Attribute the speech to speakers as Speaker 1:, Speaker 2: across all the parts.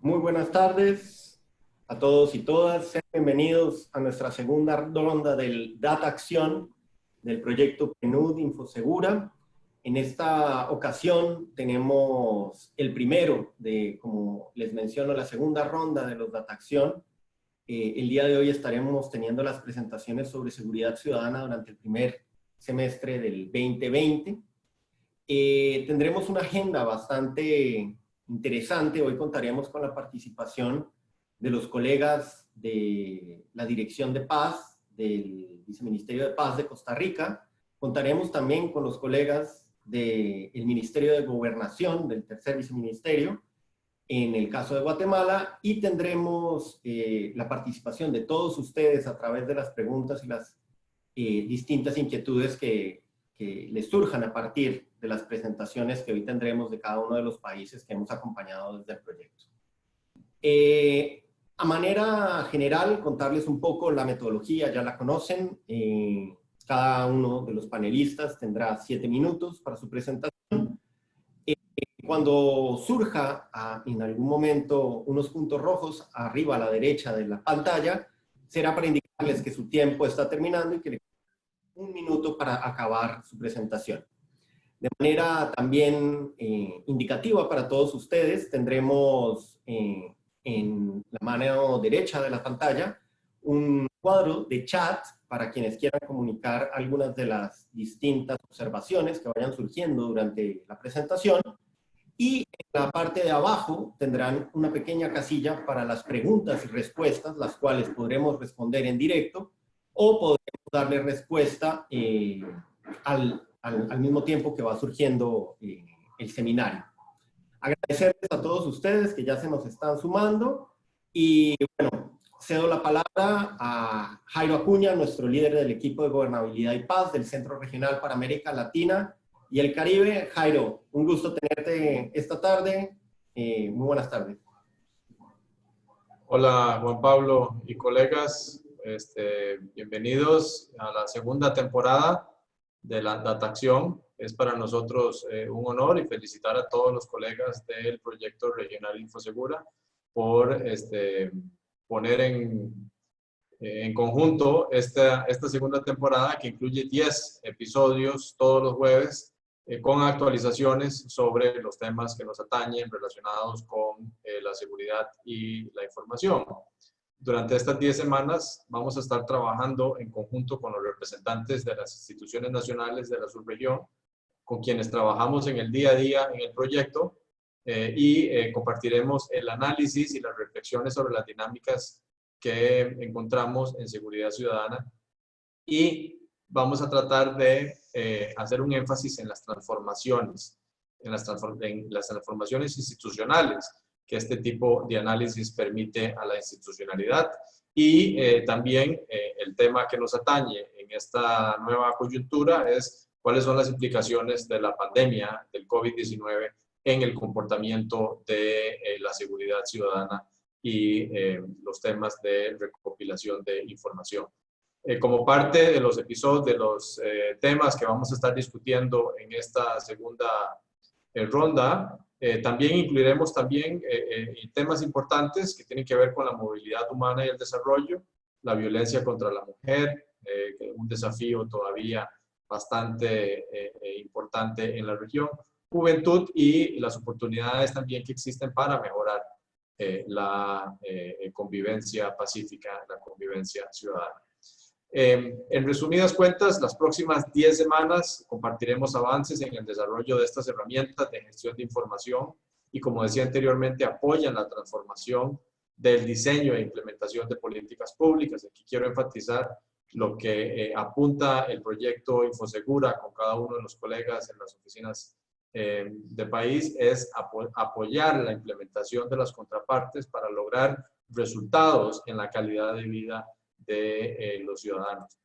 Speaker 1: Muy buenas tardes a todos y todas. Sean bienvenidos a nuestra segunda ronda del Data Acción del proyecto PNUD Infosegura. En esta ocasión tenemos el primero de, como les menciono, la segunda ronda de los Data Acción. El día de hoy estaremos teniendo las presentaciones sobre seguridad ciudadana durante el primer semestre del 2020. Tendremos una agenda bastante interesante. Hoy contaremos con la participación de los colegas de la Dirección de Paz, del Viceministerio de Paz de Costa Rica. Contaremos también con los colegas del Ministerio de Gobernación, del tercer viceministerio, en el caso de Guatemala, y tendremos la participación de todos ustedes a través de las preguntas y las distintas inquietudes que les surjan a partir de las presentaciones que hoy tendremos de cada uno de los países que hemos acompañado desde el proyecto. A manera general, contarles un poco la metodología, ya la conocen. Cada uno de los panelistas tendrá 7 minutos para su presentación. Cuando surja en algún momento unos puntos rojos arriba a la derecha de la pantalla, será para indicarles que su tiempo está terminando y que le queda 1 minuto para acabar su presentación. De manera también indicativa para todos ustedes, tendremos en la mano derecha de la pantalla un cuadro de chat para quienes quieran comunicar algunas de las distintas observaciones que vayan surgiendo durante la presentación. Y en la parte de abajo tendrán una pequeña casilla para las preguntas y respuestas, las cuales podremos responder en directo o podremos darle respuesta al mismo tiempo que va surgiendo el seminario. Agradecerles a todos ustedes que ya se nos están sumando y bueno, cedo la palabra a Jairo Acuña, nuestro líder del equipo de Gobernabilidad y Paz del Centro Regional para América Latina y el Caribe. Jairo, un gusto tenerte esta tarde. Muy buenas tardes.
Speaker 2: Hola Juan Pablo y colegas, bienvenidos a la segunda temporada de la Data Acción. Es para nosotros un honor y felicitar a todos los colegas del proyecto regional Infosegura por poner en conjunto esta segunda temporada que incluye 10 episodios todos los jueves con actualizaciones sobre los temas que nos atañen relacionados con la seguridad y la información. Durante estas 10 semanas vamos a estar trabajando en conjunto con los representantes de las instituciones nacionales de la subregión, con quienes trabajamos en el día a día en el proyecto y compartiremos el análisis y las reflexiones sobre las dinámicas que encontramos en seguridad ciudadana y vamos a tratar de hacer un énfasis en las transformaciones, en las transformaciones institucionales que este tipo de análisis permite a la institucionalidad y también el tema que nos atañe en esta nueva coyuntura es cuáles son las implicaciones de la pandemia del COVID-19 en el comportamiento de la seguridad ciudadana y los temas de recopilación de información. Como parte de los episodios, de los temas que vamos a estar discutiendo en esta segunda ronda, también incluiremos temas importantes que tienen que ver con la movilidad humana y el desarrollo, la violencia contra la mujer, un desafío todavía bastante importante en la región, juventud y las oportunidades también que existen para mejorar la convivencia pacífica, la convivencia ciudadana. En resumidas cuentas, las próximas 10 semanas compartiremos avances en el desarrollo de estas herramientas de gestión de información y, como decía anteriormente, apoyan la transformación del diseño e implementación de políticas públicas. Aquí quiero enfatizar lo que apunta el proyecto Infosegura con cada uno de los colegas en las oficinas del país, es apoyar la implementación de las contrapartes para lograr resultados en la calidad de vida de los ciudadanos.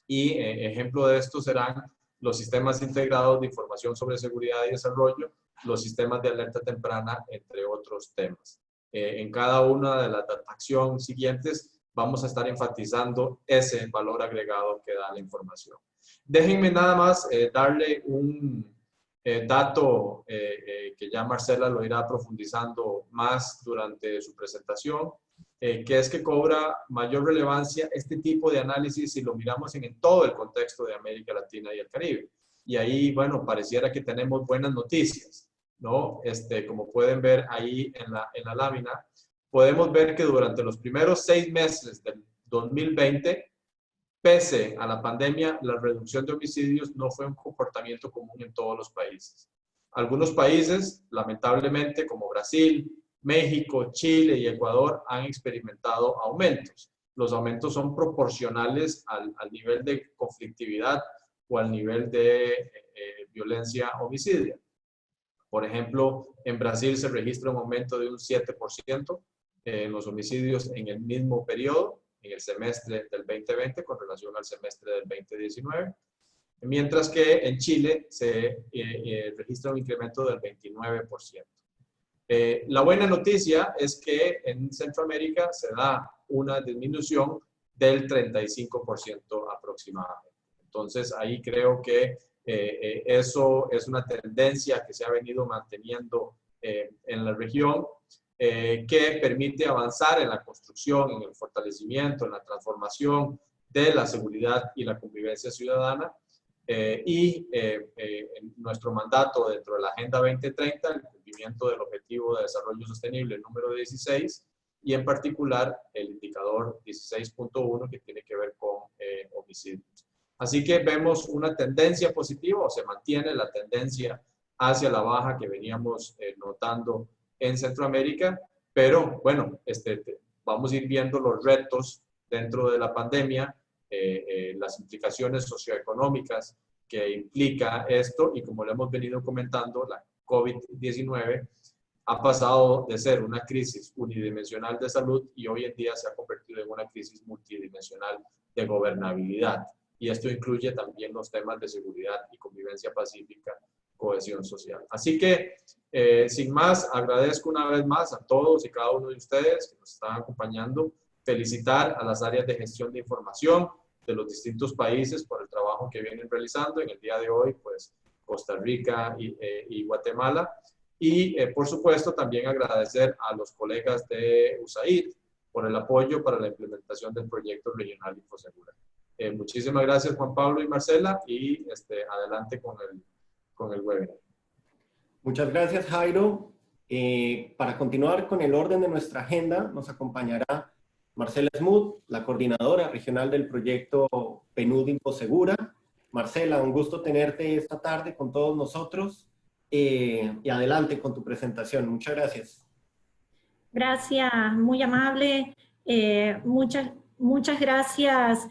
Speaker 2: Y ejemplo de esto serán los sistemas integrados de información sobre seguridad y desarrollo, los sistemas de alerta temprana, entre otros temas. En cada una de las acciones siguientes vamos a estar enfatizando ese valor agregado que da la información. Déjenme nada más darle un dato que ya Marcela lo irá profundizando más durante su presentación, que es que cobra mayor relevancia este tipo de análisis si lo miramos en todo el contexto de América Latina y el Caribe. Y ahí, bueno, pareciera que tenemos buenas noticias, ¿no? Como pueden ver ahí en la lámina, podemos ver que durante los primeros 6 meses del 2020, pese a la pandemia, la reducción de homicidios no fue un comportamiento común en todos los países. Algunos países, lamentablemente, como Brasil, México, Chile y Ecuador, han experimentado aumentos. Los aumentos son proporcionales al nivel de conflictividad o al nivel de violencia homicidia. Por ejemplo, en Brasil se registra un aumento de un 7% en los homicidios en el mismo periodo, en el semestre del 2020 con relación al semestre del 2019, mientras que en Chile se registra un incremento del 29%. La buena noticia es que en Centroamérica se da una disminución del 35% aproximadamente. Entonces, ahí creo que eso es una tendencia que se ha venido manteniendo en la región, que permite avanzar en la construcción, en el fortalecimiento, en la transformación de la seguridad y la convivencia ciudadana. En nuestro mandato dentro de la Agenda 2030, el cumplimiento del Objetivo de Desarrollo Sostenible número 16, y en particular el indicador 16.1 que tiene que ver con homicidios. Así que vemos una tendencia positiva, o se mantiene la tendencia hacia la baja que veníamos notando en Centroamérica, pero bueno, vamos a ir viendo los retos dentro de la pandemia, las implicaciones socioeconómicas que implica esto, y como lo hemos venido comentando, la COVID-19 ha pasado de ser una crisis unidimensional de salud y hoy en día se ha convertido en una crisis multidimensional de gobernabilidad. Y esto incluye también los temas de seguridad y convivencia pacífica, cohesión social. Así que, sin más, agradezco una vez más a todos y cada uno de ustedes que nos están acompañando. Felicitar a las áreas de gestión de información de los distintos países por el trabajo que vienen realizando. En el día de hoy, pues, Costa Rica y Guatemala. Y, por supuesto, también agradecer a los colegas de USAID por el apoyo para la implementación del proyecto regional Infosegura. Muchísimas gracias, Juan Pablo y Marcela, y adelante con el webinar.
Speaker 1: Muchas gracias, Jairo. Para continuar con el orden de nuestra agenda, nos acompañará Marcela Smoot, la coordinadora regional del proyecto PNUD Infosegura. Marcela, un gusto tenerte esta tarde con todos nosotros. Y adelante con tu presentación. Muchas gracias.
Speaker 3: Gracias, muy amable. Muchas gracias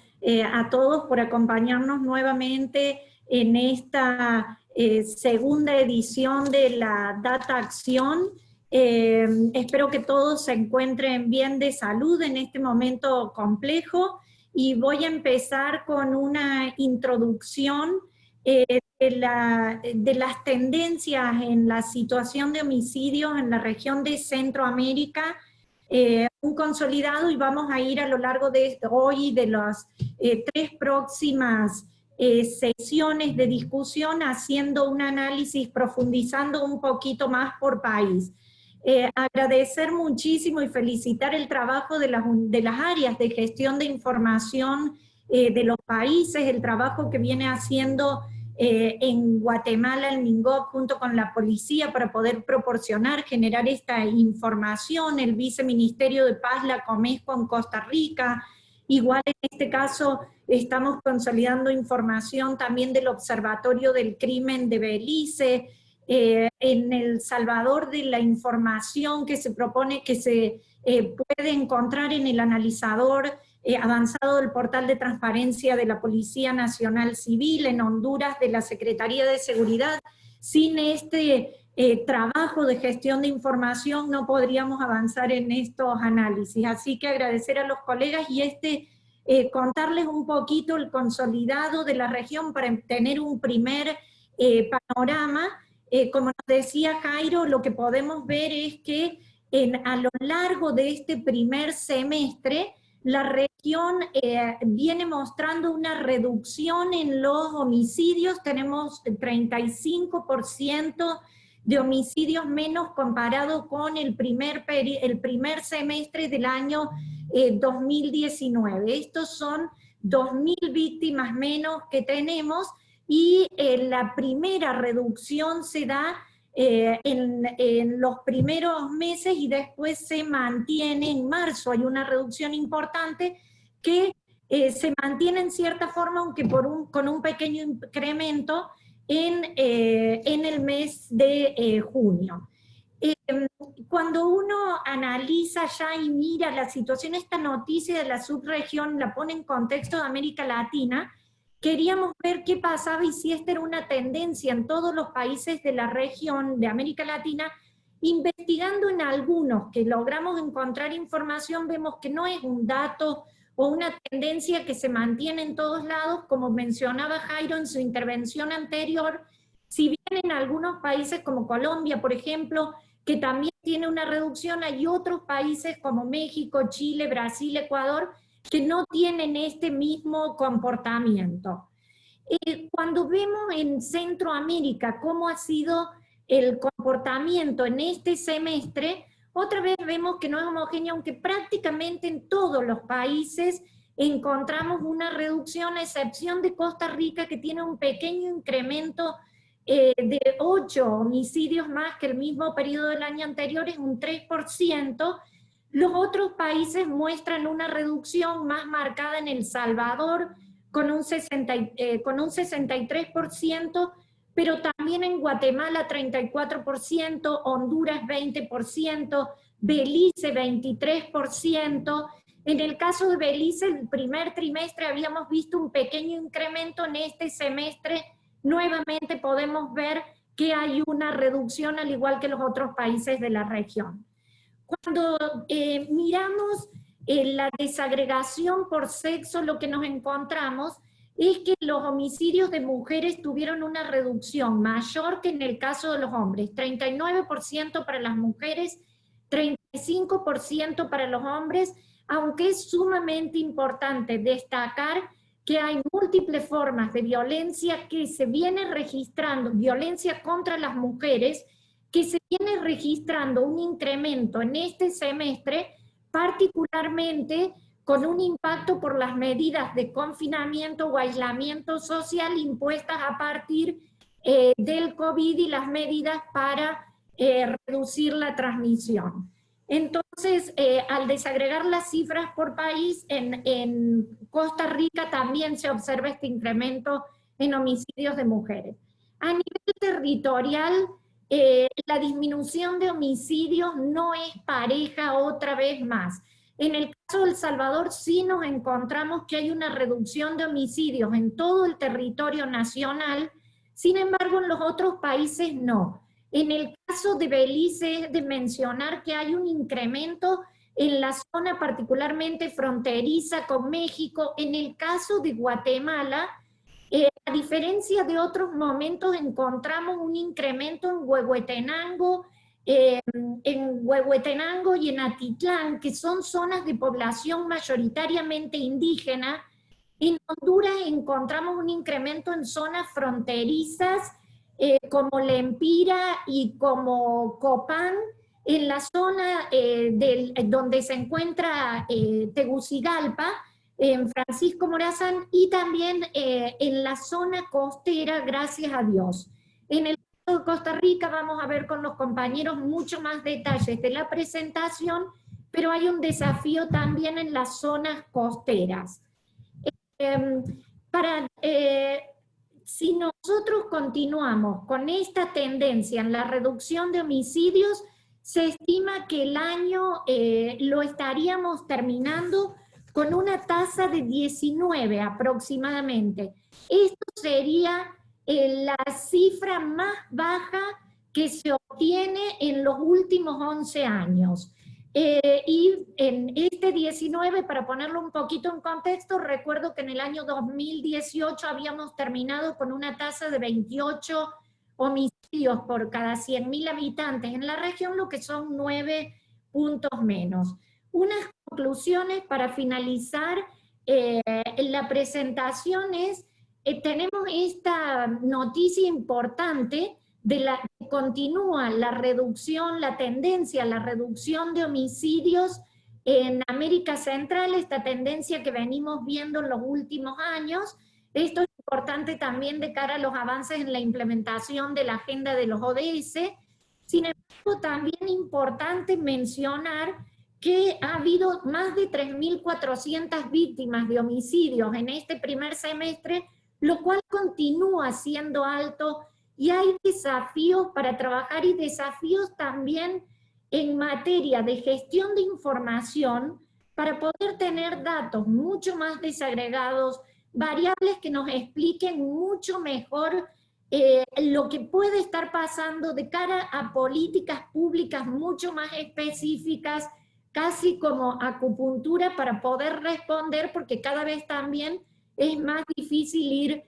Speaker 3: a todos por acompañarnos nuevamente en esta segunda edición de la Data Acción. Espero que todos se encuentren bien de salud en este momento complejo, y voy a empezar con una introducción de las tendencias en la situación de homicidios en la región de Centroamérica, un consolidado, y vamos a ir a lo largo de hoy de las 3 próximas sesiones de discusión haciendo un análisis, profundizando un poquito más por país. Agradecer muchísimo y felicitar el trabajo de las áreas de gestión de información de los países, el trabajo que viene haciendo en Guatemala, el MINGOP, junto con la policía para poder proporcionar, generar esta información, el Viceministerio de Paz, la COMESCO en Costa Rica. Igual en este caso estamos consolidando información también del Observatorio del Crimen de Belice, en El Salvador, de la información que se propone, que se puede encontrar en el analizador avanzado del portal de transparencia de la Policía Nacional Civil, en Honduras de la Secretaría de Seguridad. Sin este trabajo de gestión de información no podríamos avanzar en estos análisis. Así que agradecer a los colegas y contarles un poquito el consolidado de la región para tener un primer panorama. Como nos decía Jairo, lo que podemos ver es que a lo largo de este primer semestre la región viene mostrando una reducción en los homicidios. Tenemos 35% de homicidios menos comparado con el primer semestre del año 2019. Estos son 2.000 víctimas menos que tenemos, y la primera reducción se da en los primeros meses y después se mantiene en marzo. Hay una reducción importante que se mantiene en cierta forma, aunque con un pequeño incremento en el mes de junio. Cuando uno analiza ya y mira la situación, esta noticia de la subregión la pone en contexto de América Latina. Queríamos ver qué pasaba y si esta era una tendencia en todos los países de la región de América Latina. Investigando en algunos que logramos encontrar información, vemos que no es un dato o una tendencia que se mantiene en todos lados, como mencionaba Jairo en su intervención anterior. Si bien en algunos países como Colombia, por ejemplo, que también tiene una reducción, hay otros países como México, Chile, Brasil, Ecuador, que no tienen este mismo comportamiento. Cuando vemos en Centroamérica cómo ha sido el comportamiento en este semestre, otra vez vemos que no es homogéneo, aunque prácticamente en todos los países encontramos una reducción, a excepción de Costa Rica, que tiene un pequeño incremento de 8 homicidios más que el mismo periodo del año anterior, es un 3%. Los otros países muestran una reducción más marcada en El Salvador, con un 63%, pero también en Guatemala 34%, Honduras 20%, Belice 23%. En el caso de Belice, el primer trimestre habíamos visto un pequeño incremento. En este semestre nuevamente podemos ver que hay una reducción, al igual que los otros países de la región. Cuando miramos la desagregación por sexo, lo que nos encontramos es que los homicidios de mujeres tuvieron una reducción mayor que en el caso de los hombres. 39% para las mujeres, 35% para los hombres, aunque es sumamente importante destacar que hay múltiples formas de violencia que se viene registrando, violencia contra las mujeres, que se viene registrando un incremento en este semestre, particularmente con un impacto por las medidas de confinamiento o aislamiento social impuestas a partir del COVID y las medidas para reducir la transmisión. Entonces, al desagregar las cifras por país, en Costa Rica también se observa este incremento en homicidios de mujeres. A nivel territorial, la disminución de homicidios no es pareja otra vez más. En el caso de El Salvador sí nos encontramos que hay una reducción de homicidios en todo el territorio nacional, sin embargo en los otros países no. En el caso de Belice es de mencionar que hay un incremento en la zona particularmente fronteriza con México. En el caso de Guatemala, a diferencia de otros momentos, encontramos un incremento en Huehuetenango y en Atitlán, que son zonas de población mayoritariamente indígena. En Honduras encontramos un incremento en zonas fronterizas, como Lempira y como Copán, en la zona donde se encuentra Tegucigalpa, en Francisco Morazán, y también en la zona costera, gracias a Dios. En el caso de Costa Rica vamos a ver con los compañeros mucho más detalles de la presentación, pero hay un desafío también en las zonas costeras. Si nosotros continuamos con esta tendencia en la reducción de homicidios, se estima que el año lo estaríamos terminando con una tasa de 19 aproximadamente. Esto sería la cifra más baja que se obtiene en los últimos 11 años. Y en este 19, para ponerlo un poquito en contexto, recuerdo que en el año 2018 habíamos terminado con una tasa de 28 homicidios por cada 100.000 habitantes en la región, lo que son 9 puntos menos. Unas conclusiones para finalizar la presentación es, tenemos esta noticia importante de la que continúa la reducción, la tendencia a la reducción de homicidios en América Central, esta tendencia que venimos viendo en los últimos años. Esto es importante también de cara a los avances en la implementación de la agenda de los ODS. Sin embargo, también importante mencionar que ha habido más de 3.400 víctimas de homicidios en este primer semestre, lo cual continúa siendo alto, y hay desafíos para trabajar y desafíos también en materia de gestión de información para poder tener datos mucho más desagregados, variables que nos expliquen mucho mejor lo que puede estar pasando de cara a políticas públicas mucho más específicas, casi como acupuntura para poder responder, porque cada vez también es más difícil ir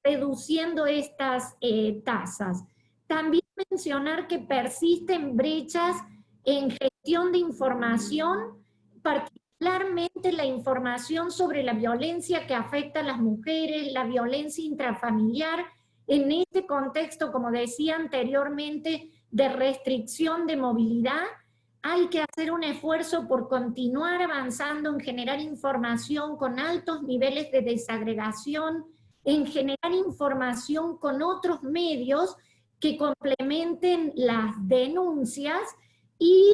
Speaker 3: reduciendo estas tasas. También mencionar que persisten brechas en gestión de información, particularmente la información sobre la violencia que afecta a las mujeres, la violencia intrafamiliar, en este contexto, como decía anteriormente, de restricción de movilidad. Hay que hacer un esfuerzo por continuar avanzando en generar información con altos niveles de desagregación, en generar información con otros medios que complementen las denuncias, y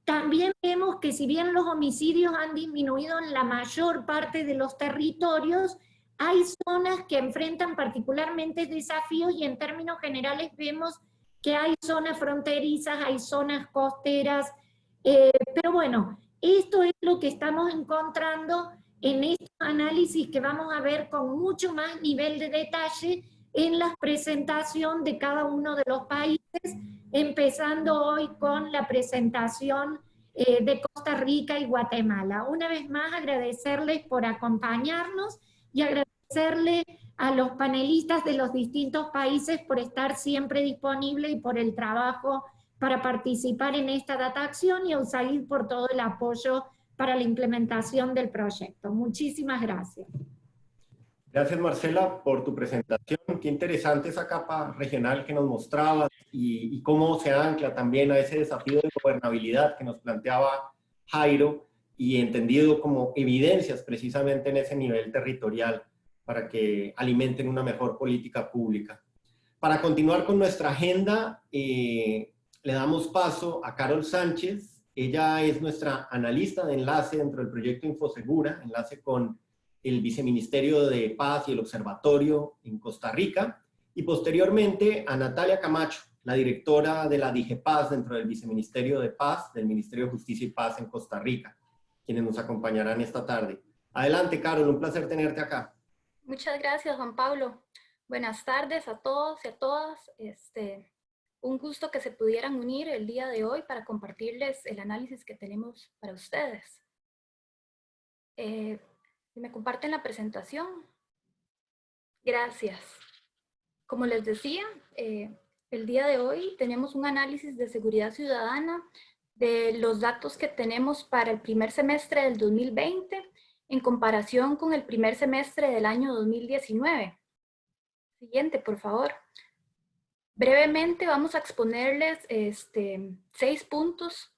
Speaker 3: también vemos que si bien los homicidios han disminuido en la mayor parte de los territorios, hay zonas que enfrentan particularmente desafíos, y en términos generales vemos que hay zonas fronterizas, hay zonas costeras, pero bueno, esto es lo que estamos encontrando en estos análisis que vamos a ver con mucho más nivel de detalle en la presentación de cada uno de los países, empezando hoy con la presentación de Costa Rica y Guatemala. Una vez más, agradecerles por acompañarnos y agradecerle a los panelistas de los distintos países por estar siempre disponibles y por el trabajo para participar en esta data acción, y a USAID por todo el apoyo para la implementación del proyecto. Muchísimas gracias.
Speaker 1: Gracias, Marcela, por tu presentación. Qué interesante esa capa regional que nos mostrabas y cómo se ancla también a ese desafío de gobernabilidad que nos planteaba Jairo, y entendido como evidencias precisamente en ese nivel territorial para que alimenten una mejor política pública. Para continuar con nuestra agenda, le damos paso a Carol Sánchez. Ella es nuestra analista de enlace dentro del proyecto Infosegura, enlace con el Viceministerio de Paz y el Observatorio en Costa Rica, y posteriormente a Natalia Camacho, la directora de la DIGEPAZ dentro del Viceministerio de Paz, del Ministerio de Justicia y Paz en Costa Rica, quienes nos acompañarán esta tarde. Adelante, Carol, un placer tenerte acá.
Speaker 4: Muchas gracias, Juan Pablo. Buenas tardes a todos y a todas. Un gusto que se pudieran unir el día de hoy para compartirles el análisis que tenemos para ustedes. ¿Me comparten la presentación? Gracias. Como les decía, el día de hoy tenemos un análisis de seguridad ciudadana de los datos que tenemos para el primer semestre del 2020 en comparación con el primer semestre del año 2019. Siguiente, por favor. Brevemente vamos a exponerles 6 puntos,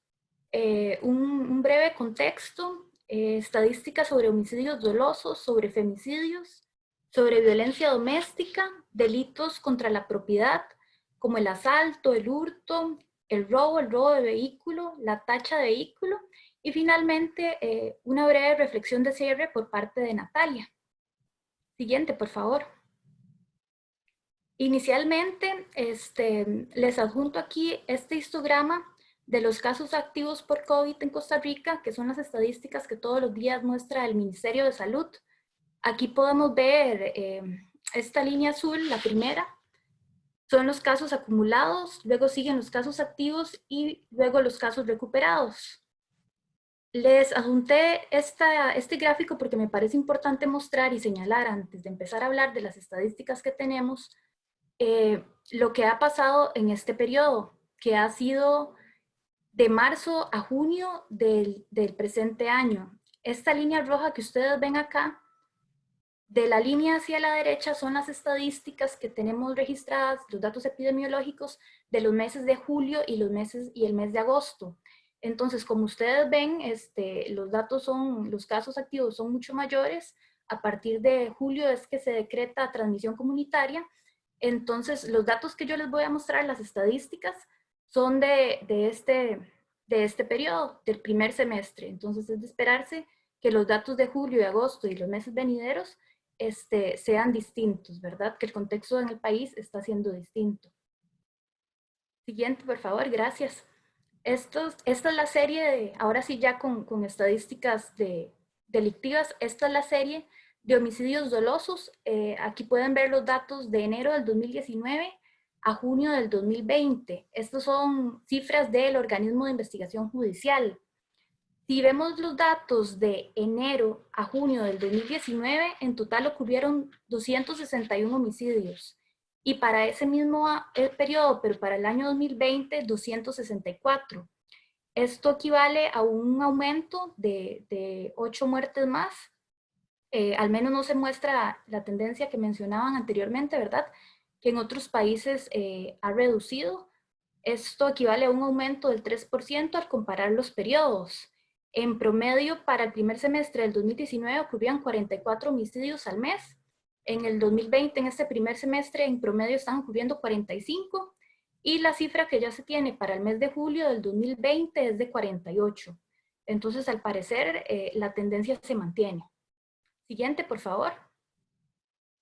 Speaker 4: un breve contexto, estadísticas sobre homicidios dolosos, sobre femicidios, sobre violencia doméstica, delitos contra la propiedad, como el asalto, el hurto, el robo de vehículo, la tacha de vehículo, y finalmente una breve reflexión de cierre por parte de Natalia. Siguiente, por favor. Inicialmente, les adjunto aquí este histograma de los casos activos por COVID en Costa Rica, que son las estadísticas que todos los días muestra el Ministerio de Salud. Aquí podemos ver esta línea azul, la primera, son los casos acumulados, luego siguen los casos activos y luego los casos recuperados. Les adjunté este gráfico porque me parece importante mostrar y señalar antes de empezar a hablar de las estadísticas que tenemos, lo que ha pasado en este periodo, que ha sido de marzo a junio del presente año. Esta línea roja que ustedes ven acá, de la línea hacia la derecha son las estadísticas que tenemos registradas, los datos epidemiológicos de los meses de julio y el mes de agosto. Entonces, como ustedes ven, los casos activos son mucho mayores. A partir de julio es que se decreta transmisión comunitaria. Entonces, los datos que yo les voy a mostrar, las estadísticas, son de este periodo, del primer semestre. Entonces, es de esperarse que los datos de julio y agosto y los meses venideros sean distintos, ¿verdad? Que el contexto en el país está siendo distinto. Siguiente, por favor, gracias. Esta es la serie, ahora sí ya con estadísticas delictivas, esta es la serie de homicidios dolosos. Aquí pueden ver los datos de enero del 2019 a junio del 2020. Estos son cifras del organismo de investigación judicial. Si vemos los datos de enero a junio del 2019, en total ocurrieron 261 homicidios. Y para ese mismo periodo, pero para el año 2020, 264. Esto equivale a un aumento de 8 muertes más. Al menos no se muestra la tendencia que mencionaban anteriormente, ¿verdad? Que en otros países ha reducido. Esto equivale a un aumento del 3% al comparar los periodos. En promedio, para el primer semestre del 2019 ocurrían 44 homicidios al mes. En el 2020, en este primer semestre, en promedio están ocurriendo 45. Y la cifra que ya se tiene para el mes de julio del 2020 es de 48. Entonces, al parecer, la tendencia se mantiene. Siguiente, por favor.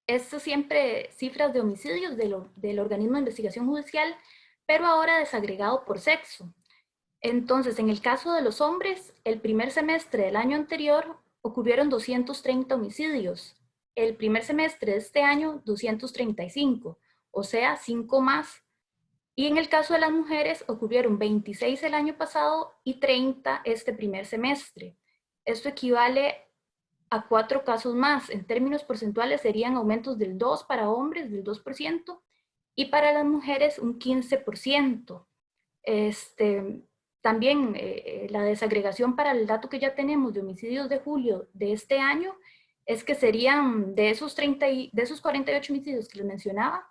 Speaker 4: Esto siempre cifras de homicidios del organismo de investigación judicial, pero ahora desagregado por sexo. Entonces, en el caso de los hombres, el primer semestre del año anterior ocurrieron 230 homicidios. El primer semestre de este año, 235, o sea, 5 más. Y en el caso de las mujeres, ocurrieron 26 el año pasado y 30 este primer semestre. Esto equivale a 4 casos más. En términos porcentuales serían aumentos del 2 para hombres, del 2%, y para las mujeres un 15%. También la desagregación para el dato que ya tenemos de homicidios de julio de este año es que serían de esos 48 homicidios que les mencionaba,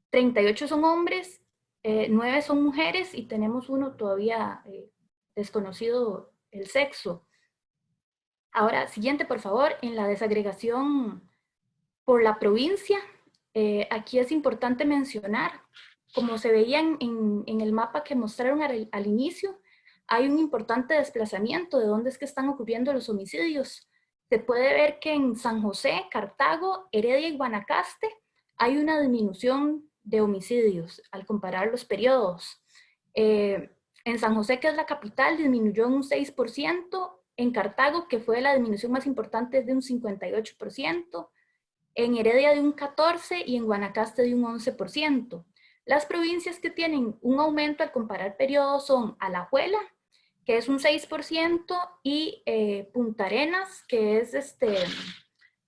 Speaker 4: 38 son hombres, 9 son mujeres y tenemos uno todavía desconocido el sexo. Ahora, siguiente, por favor, en la desagregación por la provincia, aquí es importante mencionar, como se veía en el mapa que mostraron al inicio, hay un importante desplazamiento de dónde es que están ocurriendo los homicidios. Se puede ver que en San José, Cartago, Heredia y Guanacaste hay una disminución de homicidios al comparar los periodos. En San José, que es la capital, disminuyó en un 6%, en Cartago, que fue la disminución más importante, es de un 58%, en Heredia de un 14% y en Guanacaste de un 11%. Las provincias que tienen un aumento al comparar periodos son Alajuela, que es un 6%, y Punta Arenas, que es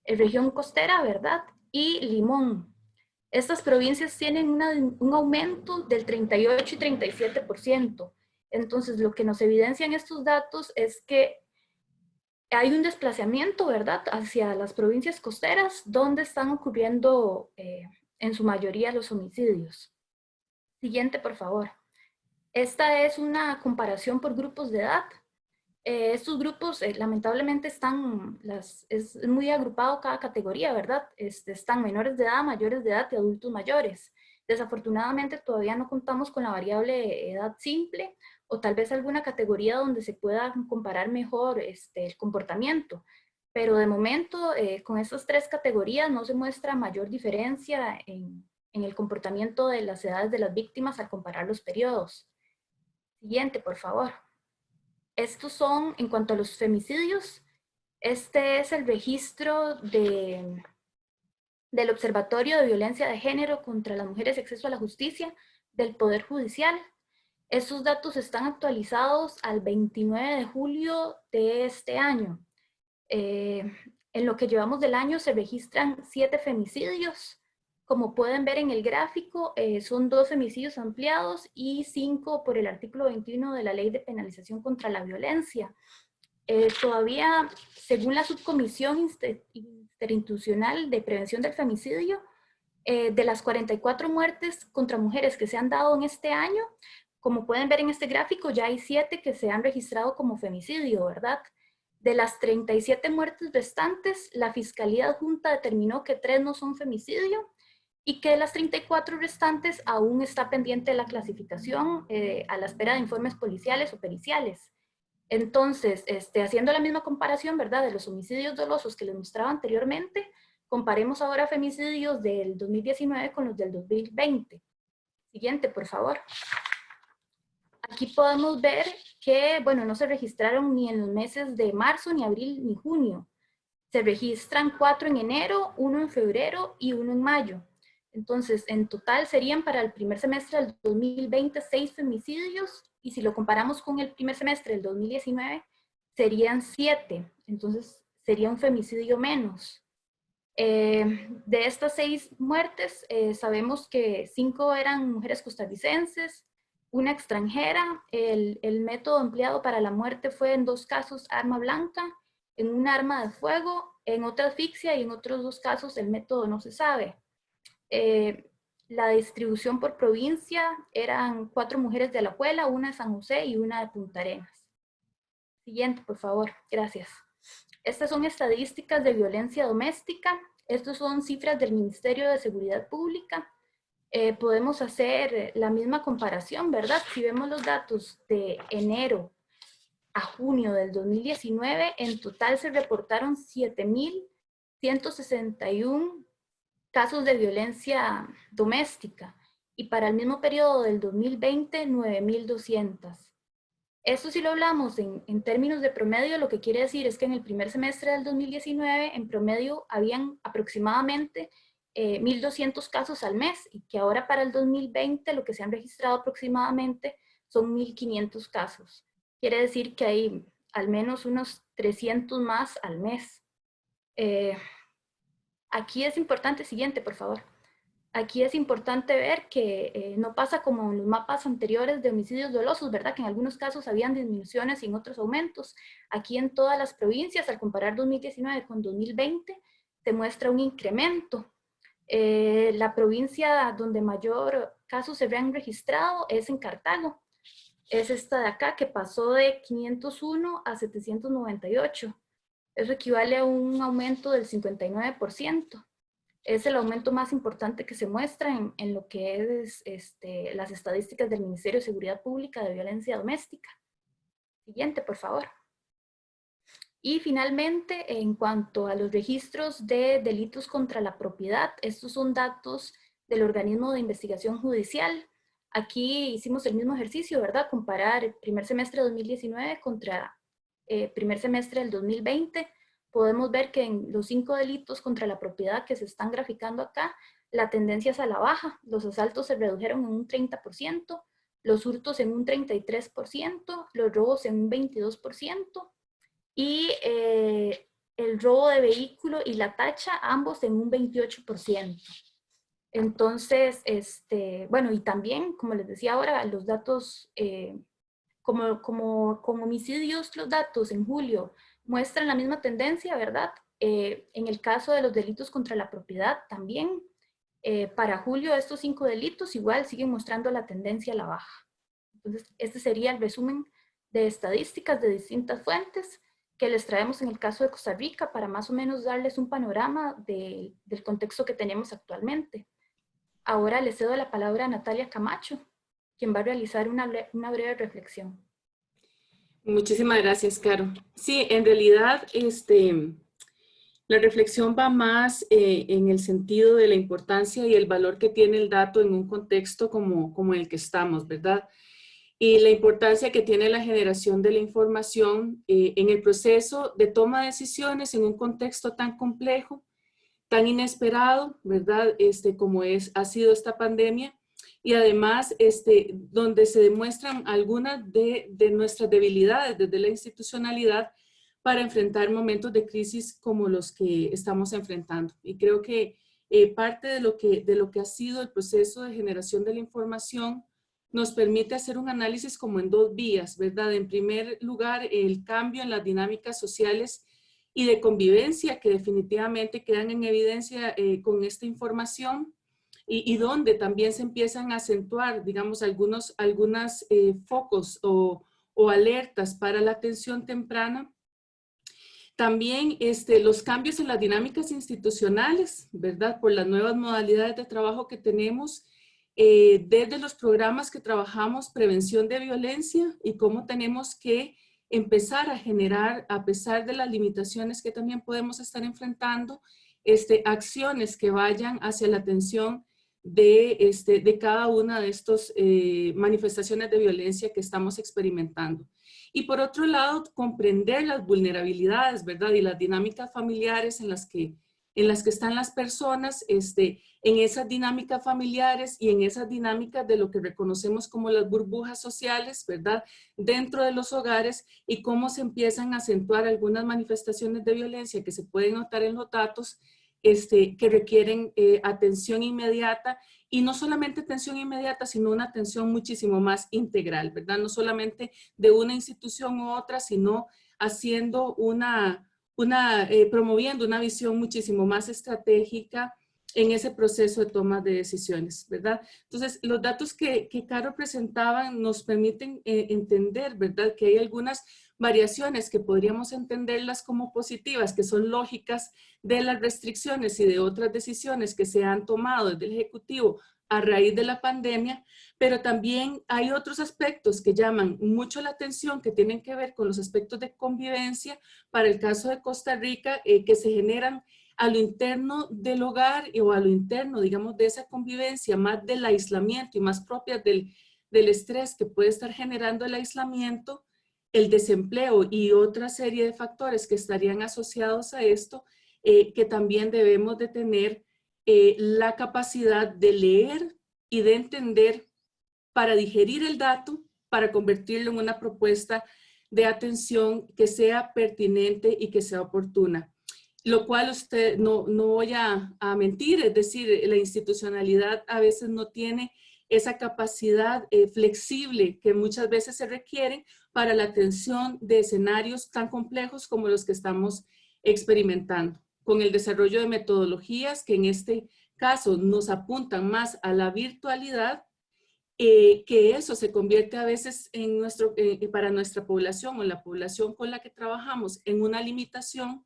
Speaker 4: región costera, ¿verdad? Y Limón. Estas provincias tienen un aumento del 38 y 37%. Entonces, lo que nos evidencian estos datos es que hay un desplazamiento, ¿verdad?, hacia las provincias costeras, donde están ocurriendo en su mayoría los homicidios. Siguiente, por favor. Esta es una comparación por grupos de edad. Estos grupos, lamentablemente, es muy agrupado cada categoría, ¿verdad? Están menores de edad, mayores de edad y adultos mayores. Desafortunadamente, todavía no contamos con la variable edad simple, o tal vez alguna categoría donde se pueda comparar mejor el comportamiento. Pero de momento, con estas 3 categorías no se muestra mayor diferencia en el comportamiento de las edades de las víctimas al comparar los periodos. Siguiente, por favor. Estos son, en cuanto a los femicidios, este es el registro del Observatorio de Violencia de Género contra las Mujeres y Acceso a la Justicia del Poder Judicial. Estos datos están actualizados al 29 de julio de este año. En lo que llevamos del año se registran 7 femicidios, Como pueden ver en el gráfico, son 2 femicidios ampliados y 5 por el artículo 21 de la Ley de Penalización contra la Violencia. Todavía, según la Subcomisión Interinstitucional de Prevención del Femicidio, de las 44 muertes contra mujeres que se han dado en este año, como pueden ver en este gráfico, ya hay 7 que se han registrado como femicidio, ¿verdad? De las 37 muertes restantes, la Fiscalía Adjunta determinó que 3 no son femicidio y que de las 34 restantes aún está pendiente la clasificación a la espera de informes policiales o periciales. Entonces, haciendo la misma comparación, ¿verdad?, de los homicidios dolosos que les mostraba anteriormente, comparemos ahora femicidios del 2019 con los del 2020. Siguiente, por favor. Aquí podemos ver que, bueno, no se registraron ni en los meses de marzo, ni abril, ni junio. Se registran 4 en enero, 1 en febrero y 1 en mayo. Entonces, en total serían para el primer semestre del 2020 6 femicidios, y si lo comparamos con el primer semestre del 2019, serían 7. Entonces, sería un femicidio menos. De estas 6 muertes, sabemos que 5 eran mujeres costarricenses, 1 extranjera. El método empleado para la muerte fue en 2 casos arma blanca, en un arma de fuego, en otra asfixia, y en otros 2 casos el método no se sabe. La distribución por provincia eran 4 mujeres de Alajuela, 1 de San José y 1 de Punta Arenas. Siguiente, por favor. Gracias. Estas son estadísticas de violencia doméstica. Estas son cifras del Ministerio de Seguridad Pública. Podemos hacer la misma comparación, ¿verdad? Si vemos los datos de enero a junio del 2019, en total se reportaron 7.161 casos de violencia doméstica, y para el mismo periodo del 2020, 9.200. Esto, si lo hablamos en términos de promedio, lo que quiere decir es que en el primer semestre del 2019, en promedio, habían aproximadamente 1.200 casos al mes, y que ahora para el 2020 lo que se han registrado aproximadamente son 1.500 casos. Quiere decir que hay al menos unos 300 más al mes. Aquí es importante, siguiente, por favor. Aquí es importante ver que no pasa como en los mapas anteriores de homicidios dolosos, ¿verdad? Que en algunos casos habían disminuciones y en otros aumentos. Aquí en todas las provincias, al comparar 2019 con 2020, se muestra un incremento. La provincia donde mayor casos se habían registrado es en Cartago. Es esta de acá, que pasó de 501 a 798. Eso equivale a un aumento del 59%. Es el aumento más importante que se muestra en lo que es las estadísticas del Ministerio de Seguridad Pública de violencia doméstica. Siguiente, por favor. Y finalmente, en cuanto a los registros de delitos contra la propiedad, estos son datos del organismo de investigación judicial. Aquí hicimos el mismo ejercicio, ¿verdad? Comparar el primer semestre de 2019 contra primer semestre del 2020. Podemos ver que en los 5 delitos contra la propiedad que se están graficando acá, la tendencia es a la baja. Los asaltos se redujeron en un 30%, los hurtos en un 33%, los robos en un 22%, y el robo de vehículo y la tacha, ambos en un 28%. Entonces, bueno, y también, como les decía ahora, los datos, como homicidios, los datos en julio muestran la misma tendencia, ¿verdad? En el caso de los delitos contra la propiedad también, para julio estos 5 delitos igual siguen mostrando la tendencia a la baja. Entonces, este sería el resumen de estadísticas de distintas fuentes que les traemos en el caso de Costa Rica para más o menos darles un panorama del contexto que tenemos actualmente. Ahora le cedo la palabra a Natalia Camacho, quien va a realizar una breve reflexión.
Speaker 5: Muchísimas gracias, Caro. Sí, en realidad la reflexión va más en el sentido de la importancia y el valor que tiene el dato en un contexto como el que estamos, ¿verdad? Y la importancia que tiene la generación de la información en el proceso de toma de decisiones en un contexto tan complejo, tan inesperado, ¿verdad? Como ha sido esta pandemia, y además donde se demuestran algunas de nuestras debilidades desde la institucionalidad para enfrentar momentos de crisis como los que estamos enfrentando. Y creo que parte de lo que ha sido el proceso de generación de la información nos permite hacer un análisis como en dos vías, ¿verdad? En primer lugar, el cambio en las dinámicas sociales y de convivencia que definitivamente quedan en evidencia con esta información y donde también se empiezan a acentuar, digamos, algunos focos o alertas para la atención temprana. También los cambios en las dinámicas institucionales, ¿verdad? Por las nuevas modalidades de trabajo que tenemos, desde los programas que trabajamos prevención de violencia y cómo tenemos que empezar a generar, a pesar de las limitaciones que también podemos estar enfrentando, acciones que vayan hacia la atención de cada una de estas manifestaciones de violencia que estamos experimentando. Y por otro lado, comprender las vulnerabilidades, ¿verdad? Y las dinámicas familiares en las que están las personas, en esas dinámicas familiares y en esas dinámicas de lo que reconocemos como las burbujas sociales, ¿verdad? Dentro de los hogares y cómo se empiezan a acentuar algunas manifestaciones de violencia que se pueden notar en los datos, que requieren atención inmediata, y no solamente atención inmediata, sino una atención muchísimo más integral, ¿verdad? No solamente de una institución u otra, sino haciendo promoviendo una visión muchísimo más estratégica en ese proceso de toma de decisiones, ¿verdad? Entonces, los datos que Caro presentaba nos permiten entender, ¿verdad? Que hay algunas variaciones que podríamos entenderlas como positivas, que son lógicas de las restricciones y de otras decisiones que se han tomado desde el Ejecutivo a raíz de la pandemia, pero también hay otros aspectos que llaman mucho la atención, que tienen que ver con los aspectos de convivencia, para el caso de Costa Rica, que se generan a lo interno del hogar o a lo interno, digamos, de esa convivencia, más del aislamiento y más propias del estrés que puede estar generando el aislamiento, el desempleo y otra serie de factores que estarían asociados a esto, que también debemos de tener la capacidad de leer y de entender para digerir el dato, para convertirlo en una propuesta de atención que sea pertinente y que sea oportuna. Lo cual no voy a mentir, es decir, la institucionalidad a veces no tiene esa capacidad flexible que muchas veces se requiere para la atención de escenarios tan complejos como los que estamos experimentando, con el desarrollo de metodologías que en este caso nos apuntan más a la virtualidad, que eso se convierte a veces para nuestra población o la población con la que trabajamos en una limitación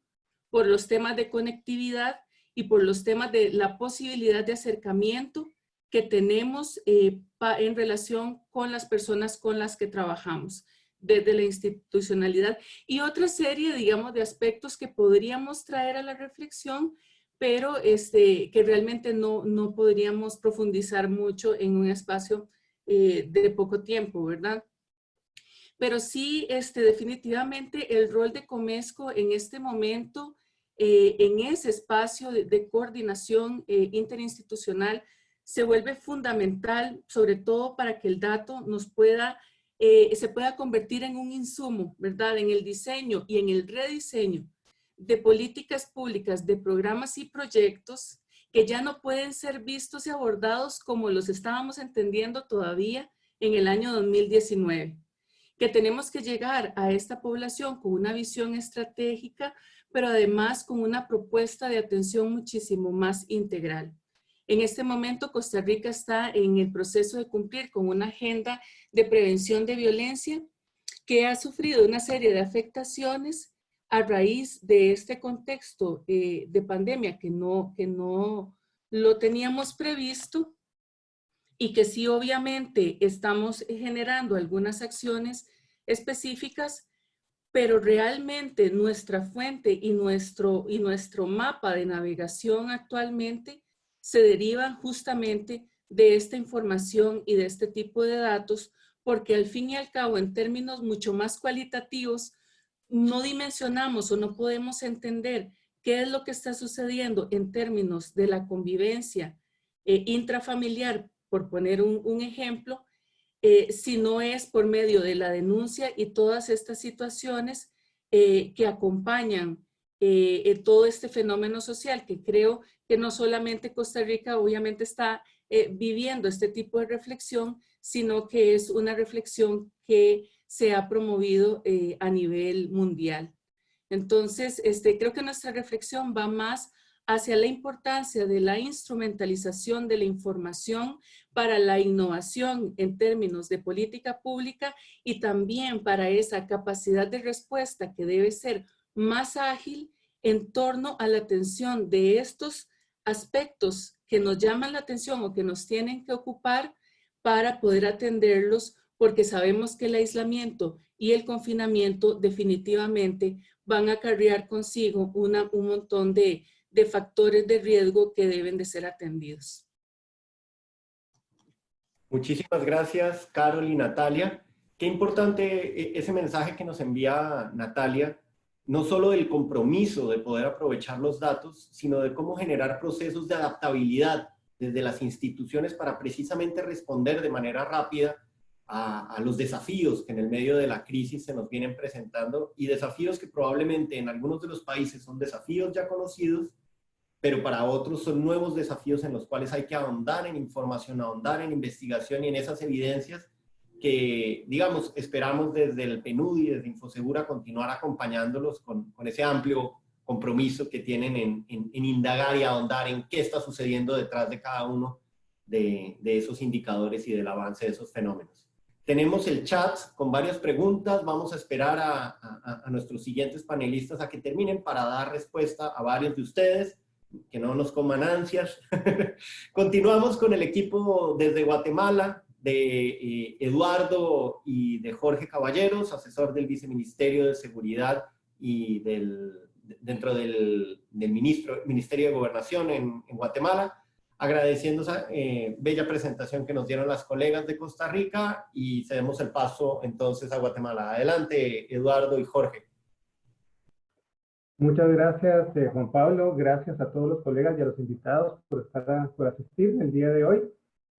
Speaker 5: por los temas de conectividad y por los temas de la posibilidad de acercamiento que tenemos en relación con las personas con las que trabajamos desde la institucionalidad, y otra serie, digamos, de aspectos que podríamos traer a la reflexión, pero que realmente no podríamos profundizar mucho en un espacio de poco tiempo, ¿verdad? Pero sí, definitivamente el rol de Comesco en este momento, en ese espacio de coordinación interinstitucional, se vuelve fundamental, sobre todo para que el dato se pueda convertir en un insumo, ¿verdad? En el diseño y en el rediseño de políticas públicas, de programas y proyectos que ya no pueden ser vistos y abordados como los estábamos entendiendo todavía en el año 2019. Que tenemos que llegar a esta población con una visión estratégica, pero además con una propuesta de atención muchísimo más integral. En este momento, Costa Rica está en el proceso de cumplir con una agenda de prevención de violencia que ha sufrido una serie de afectaciones a raíz de este contexto de pandemia que no lo teníamos previsto, y que sí, obviamente, estamos generando algunas acciones específicas, pero realmente nuestra fuente y nuestro mapa de navegación actualmente se derivan justamente de esta información y de este tipo de datos, porque al fin y al cabo, en términos mucho más cualitativos, no dimensionamos o no podemos entender qué es lo que está sucediendo en términos de la convivencia intrafamiliar, por poner un ejemplo, si no es por medio de la denuncia y todas estas situaciones que acompañan todo este fenómeno social, que creo que no solamente Costa Rica obviamente está viviendo este tipo de reflexión, sino que es una reflexión que se ha promovido a nivel mundial. Entonces, creo que nuestra reflexión va más hacia la importancia de la instrumentalización de la información para la innovación en términos de política pública y también para esa capacidad de respuesta que debe ser más ágil en torno a la atención de estos aspectos que nos llaman la atención o que nos tienen que ocupar para poder atenderlos, porque sabemos que el aislamiento y el confinamiento definitivamente van a acarrear consigo un montón de factores de riesgo que deben de ser atendidos.
Speaker 1: Muchísimas gracias, Carol y Natalia. Qué importante ese mensaje que nos envía Natalia, no solo del compromiso de poder aprovechar los datos, sino de cómo generar procesos de adaptabilidad desde las instituciones para precisamente responder de manera rápida a los desafíos que en el medio de la crisis se nos vienen presentando, y desafíos que probablemente en algunos de los países son desafíos ya conocidos, pero para otros son nuevos desafíos en los cuales hay que ahondar en información, ahondar en investigación y en esas evidencias que, digamos, esperamos desde el PNUD y desde Infosegura continuar acompañándolos con ese amplio compromiso que tienen en indagar y ahondar en qué está sucediendo detrás de cada uno de esos indicadores y del avance de esos fenómenos. Tenemos el chat con varias preguntas. Vamos a esperar a nuestros siguientes panelistas a que terminen para dar respuesta a varios de ustedes, que no nos coman ansias. Continuamos con el equipo desde Guatemala, de Eduardo y de Jorge Caballeros, asesor del Viceministerio de Seguridad y dentro del Ministerio de Gobernación en Guatemala, agradeciendo esa bella presentación que nos dieron las colegas de Costa Rica, y cedemos el paso entonces a Guatemala. Adelante, Eduardo y Jorge.
Speaker 6: Muchas gracias, Juan Pablo. Gracias a todos los colegas y a los invitados por asistir el día de hoy.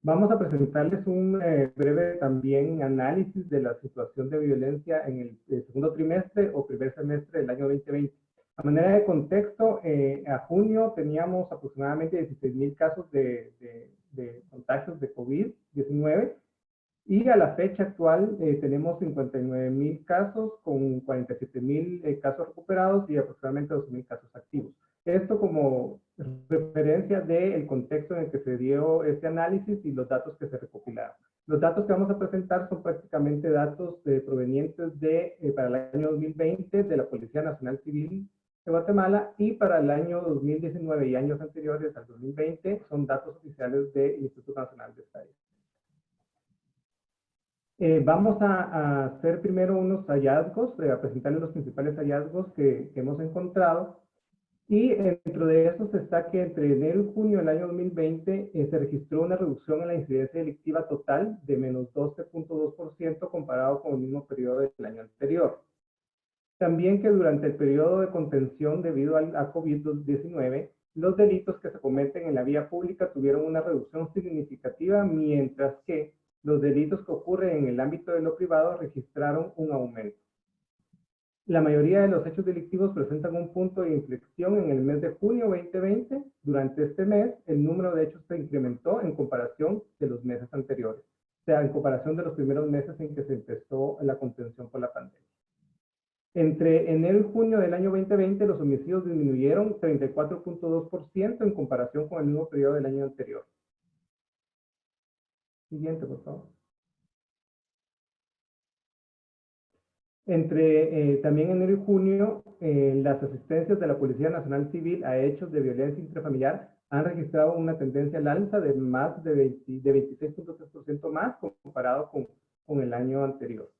Speaker 6: Vamos a presentarles un breve también análisis de la situación de violencia en el segundo trimestre o primer semestre del año 2020. A manera de contexto, a junio teníamos aproximadamente 16,000 casos de contagios de COVID-19 y a la fecha actual tenemos 59,000 casos con 47,000 casos recuperados y aproximadamente 12,000 casos activos. Esto como referencia del contexto en el que se dio este análisis y los datos que se recopilaron. Los datos que vamos a presentar son prácticamente datos provenientes para el año 2020 de la Policía Nacional Civil de Guatemala, y para el año 2019 y años anteriores al 2020 son datos oficiales del Instituto Nacional de Estadística. Vamos a hacer primero unos hallazgos, a presentarles los principales hallazgos que hemos encontrado, y dentro de esos está que entre enero y junio del año 2020 se registró una reducción en la incidencia delictiva total de menos 12.2% comparado con el mismo periodo del año anterior. También que durante el periodo de contención debido a COVID-19, los delitos que se cometen en la vía pública tuvieron una reducción significativa, mientras que los delitos que ocurren en el ámbito de lo privado registraron un aumento. La mayoría de los hechos delictivos presentan un punto de inflexión en el mes de junio 2020. Durante este mes, el número de hechos se incrementó en comparación de los meses anteriores, o sea, en comparación de los primeros meses en que se empezó la contención por la pandemia. Entre enero y junio del año 2020, los homicidios disminuyeron 34.2% en comparación con el mismo periodo del año anterior. Siguiente, por favor. También enero y junio, las asistencias de la Policía Nacional Civil a hechos de violencia intrafamiliar han registrado una tendencia al alza de más de 26.3% más comparado con el año anterior.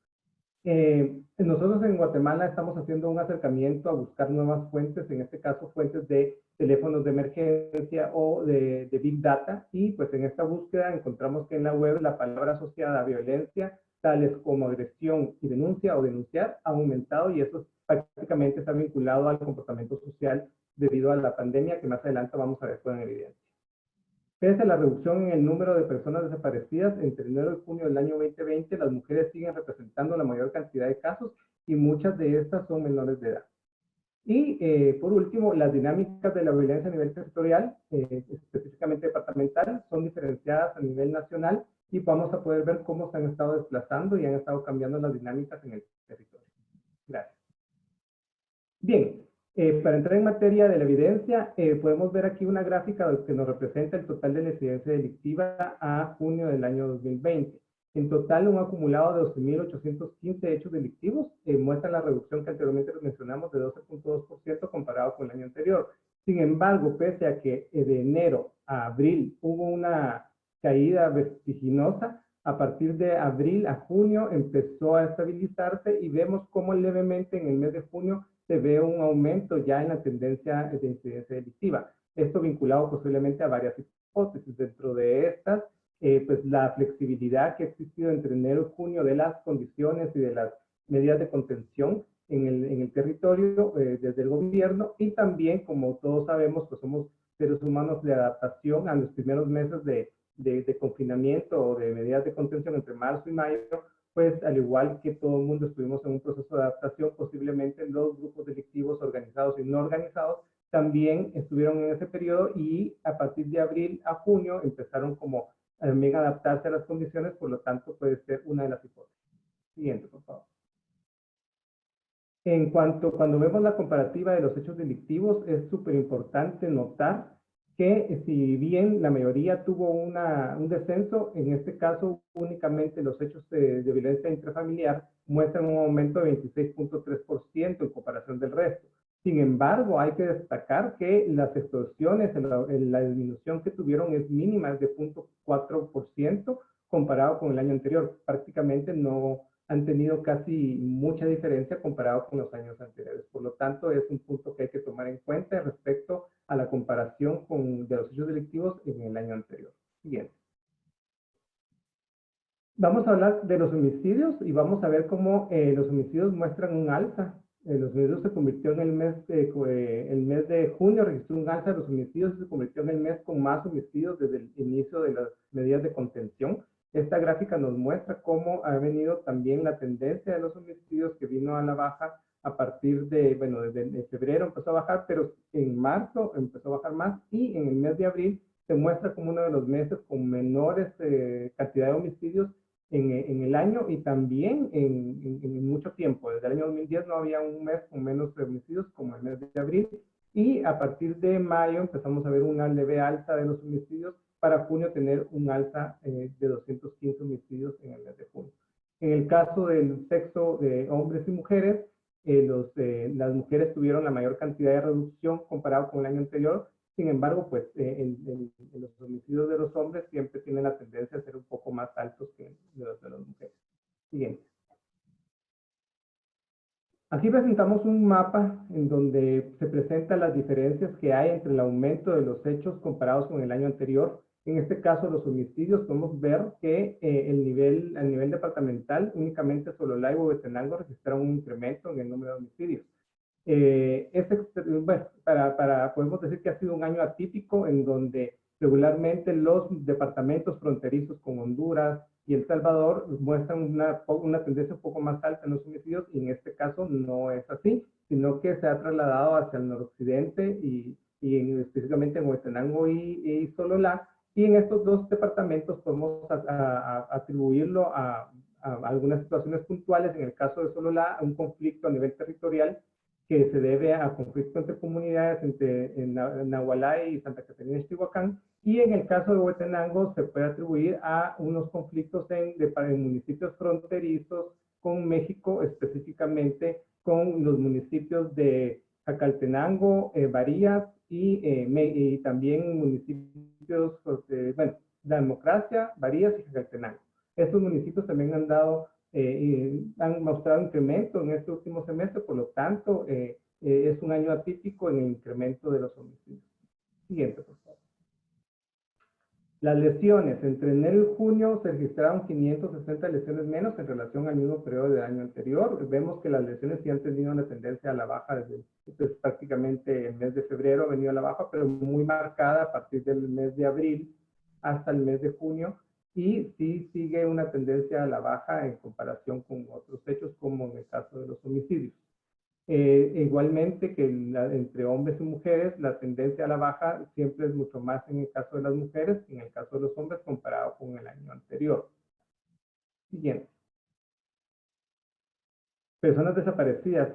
Speaker 6: Nosotros en Guatemala estamos haciendo un acercamiento a buscar nuevas fuentes, en este caso fuentes de teléfonos de emergencia o de Big Data, y pues en esta búsqueda encontramos que en la web la palabra asociada a violencia, tales como agresión y denuncia o denunciar, ha aumentado, y eso prácticamente está vinculado al comportamiento social debido a la pandemia, que más adelante vamos a ver en evidencia. Pese a la reducción en el número de personas desaparecidas, entre enero y junio del año 2020, las mujeres siguen representando la mayor cantidad de casos y muchas de estas son menores de edad. Y por último, las dinámicas de la violencia a nivel territorial, específicamente departamental, son diferenciadas a nivel nacional y vamos a poder ver cómo se han estado desplazando y han estado cambiando las dinámicas en el territorio. Gracias. Bien, para entrar en materia de la evidencia, podemos ver aquí una gráfica que nos representa el total de la incidencia delictiva a junio del año 2020. En total, un acumulado de 12.815 hechos delictivos muestra la reducción que anteriormente mencionamos de 12.2% comparado con el año anterior. Sin embargo, pese a que de enero a abril hubo una caída vertiginosa, a partir de abril a junio empezó a estabilizarse y vemos cómo levemente en el mes de junio se ve un aumento ya en la tendencia de incidencia delictiva. Esto vinculado posiblemente a varias hipótesis. Dentro de estas, pues la flexibilidad que ha existido entre enero y junio de las condiciones y de las medidas de contención en el territorio desde el gobierno, y también, como todos sabemos, pues somos seres humanos de adaptación a los primeros meses de confinamiento o de medidas de contención entre marzo y mayo, pues al igual que todo el mundo estuvimos en un proceso de adaptación, posiblemente los grupos delictivos organizados y no organizados también estuvieron en ese periodo, y a partir de abril a junio empezaron como también a adaptarse a las condiciones, por lo tanto puede ser una de las hipótesis. Siguiente, por favor. Cuando vemos la comparativa de los hechos delictivos, es súper importante notar que si bien la mayoría tuvo un descenso, en este caso únicamente los hechos de violencia intrafamiliar muestran un aumento de 26.3% en comparación del resto. Sin embargo, hay que destacar que las extorsiones, la disminución que tuvieron es mínima, es de 0.4% comparado con el año anterior. Prácticamente no han tenido casi mucha diferencia comparado con los años anteriores. Por lo tanto, es un punto que hay que tomar en cuenta respecto a la comparación de los hechos delictivos en el año anterior. Siguiente. Vamos a hablar de los homicidios y vamos a ver cómo los homicidios muestran un alza. Los homicidios se convirtió en el mes de junio, registró un alza de los homicidios y se convirtió en el mes con más homicidios desde el inicio de las medidas de contención. Esta gráfica nos muestra cómo ha venido también la tendencia de los homicidios, que vino a la baja a partir de, bueno, desde febrero empezó a bajar, pero en marzo empezó a bajar más, y en el mes de abril se muestra como uno de los meses con menores cantidad de homicidios en el año y también en mucho tiempo. Desde el año 2010 no había un mes con menos homicidios como el mes de abril, y a partir de mayo empezamos a ver una leve alza de los homicidios, para junio tener un alza de 215 homicidios en el mes de junio. En el caso del sexo de hombres y mujeres, las mujeres tuvieron la mayor cantidad de reducción comparado con el año anterior. Sin embargo, pues los homicidios de los hombres siempre tienen la tendencia a ser un poco más altos que los de las mujeres. Siguiente. Aquí presentamos un mapa en donde se presentan las diferencias que hay entre el aumento de los hechos comparados con el año anterior. En este caso, los homicidios, podemos ver que a nivel departamental, únicamente Sololá y Huehuetenango registraron un incremento en el número de homicidios. Bueno, podemos decir que ha sido un año atípico en donde regularmente los departamentos fronterizos con Honduras y El Salvador muestran una tendencia un poco más alta en los homicidios, y en este caso no es así, sino que se ha trasladado hacia el noroccidente y específicamente en Huehuetenango y Sololá, y en estos dos departamentos podemos atribuirlo a algunas situaciones puntuales. En el caso de Sololá, un conflicto a nivel territorial que se debe a conflicto entre comunidades entre Nahualá y Santa Catarina y Chihuacán, y en el caso de Huehuetenango se puede atribuir a unos conflictos en municipios fronterizos con México, específicamente con los municipios de Jacaltenango, Varías y también municipios, bueno, La Democracia, Varías y Jacaltenango. Estos municipios también han mostrado incremento en este último semestre, por lo tanto, es un año atípico en el incremento de los homicidios. Siguiente, por favor. Las lesiones. Entre enero y junio se registraron 560 lesiones menos en relación al mismo periodo del año anterior. Vemos que las lesiones sí han tenido una tendencia a la baja desde prácticamente el mes de febrero ha venido a la baja, pero muy marcada a partir del mes de abril hasta el mes de junio. Y sí sigue una tendencia a la baja en comparación con otros hechos, como en el caso de los homicidios. Igualmente que entre hombres y mujeres, la tendencia a la baja siempre es mucho más en el caso de las mujeres que en el caso de los hombres comparado con el año anterior. Siguiente. Personas desaparecidas.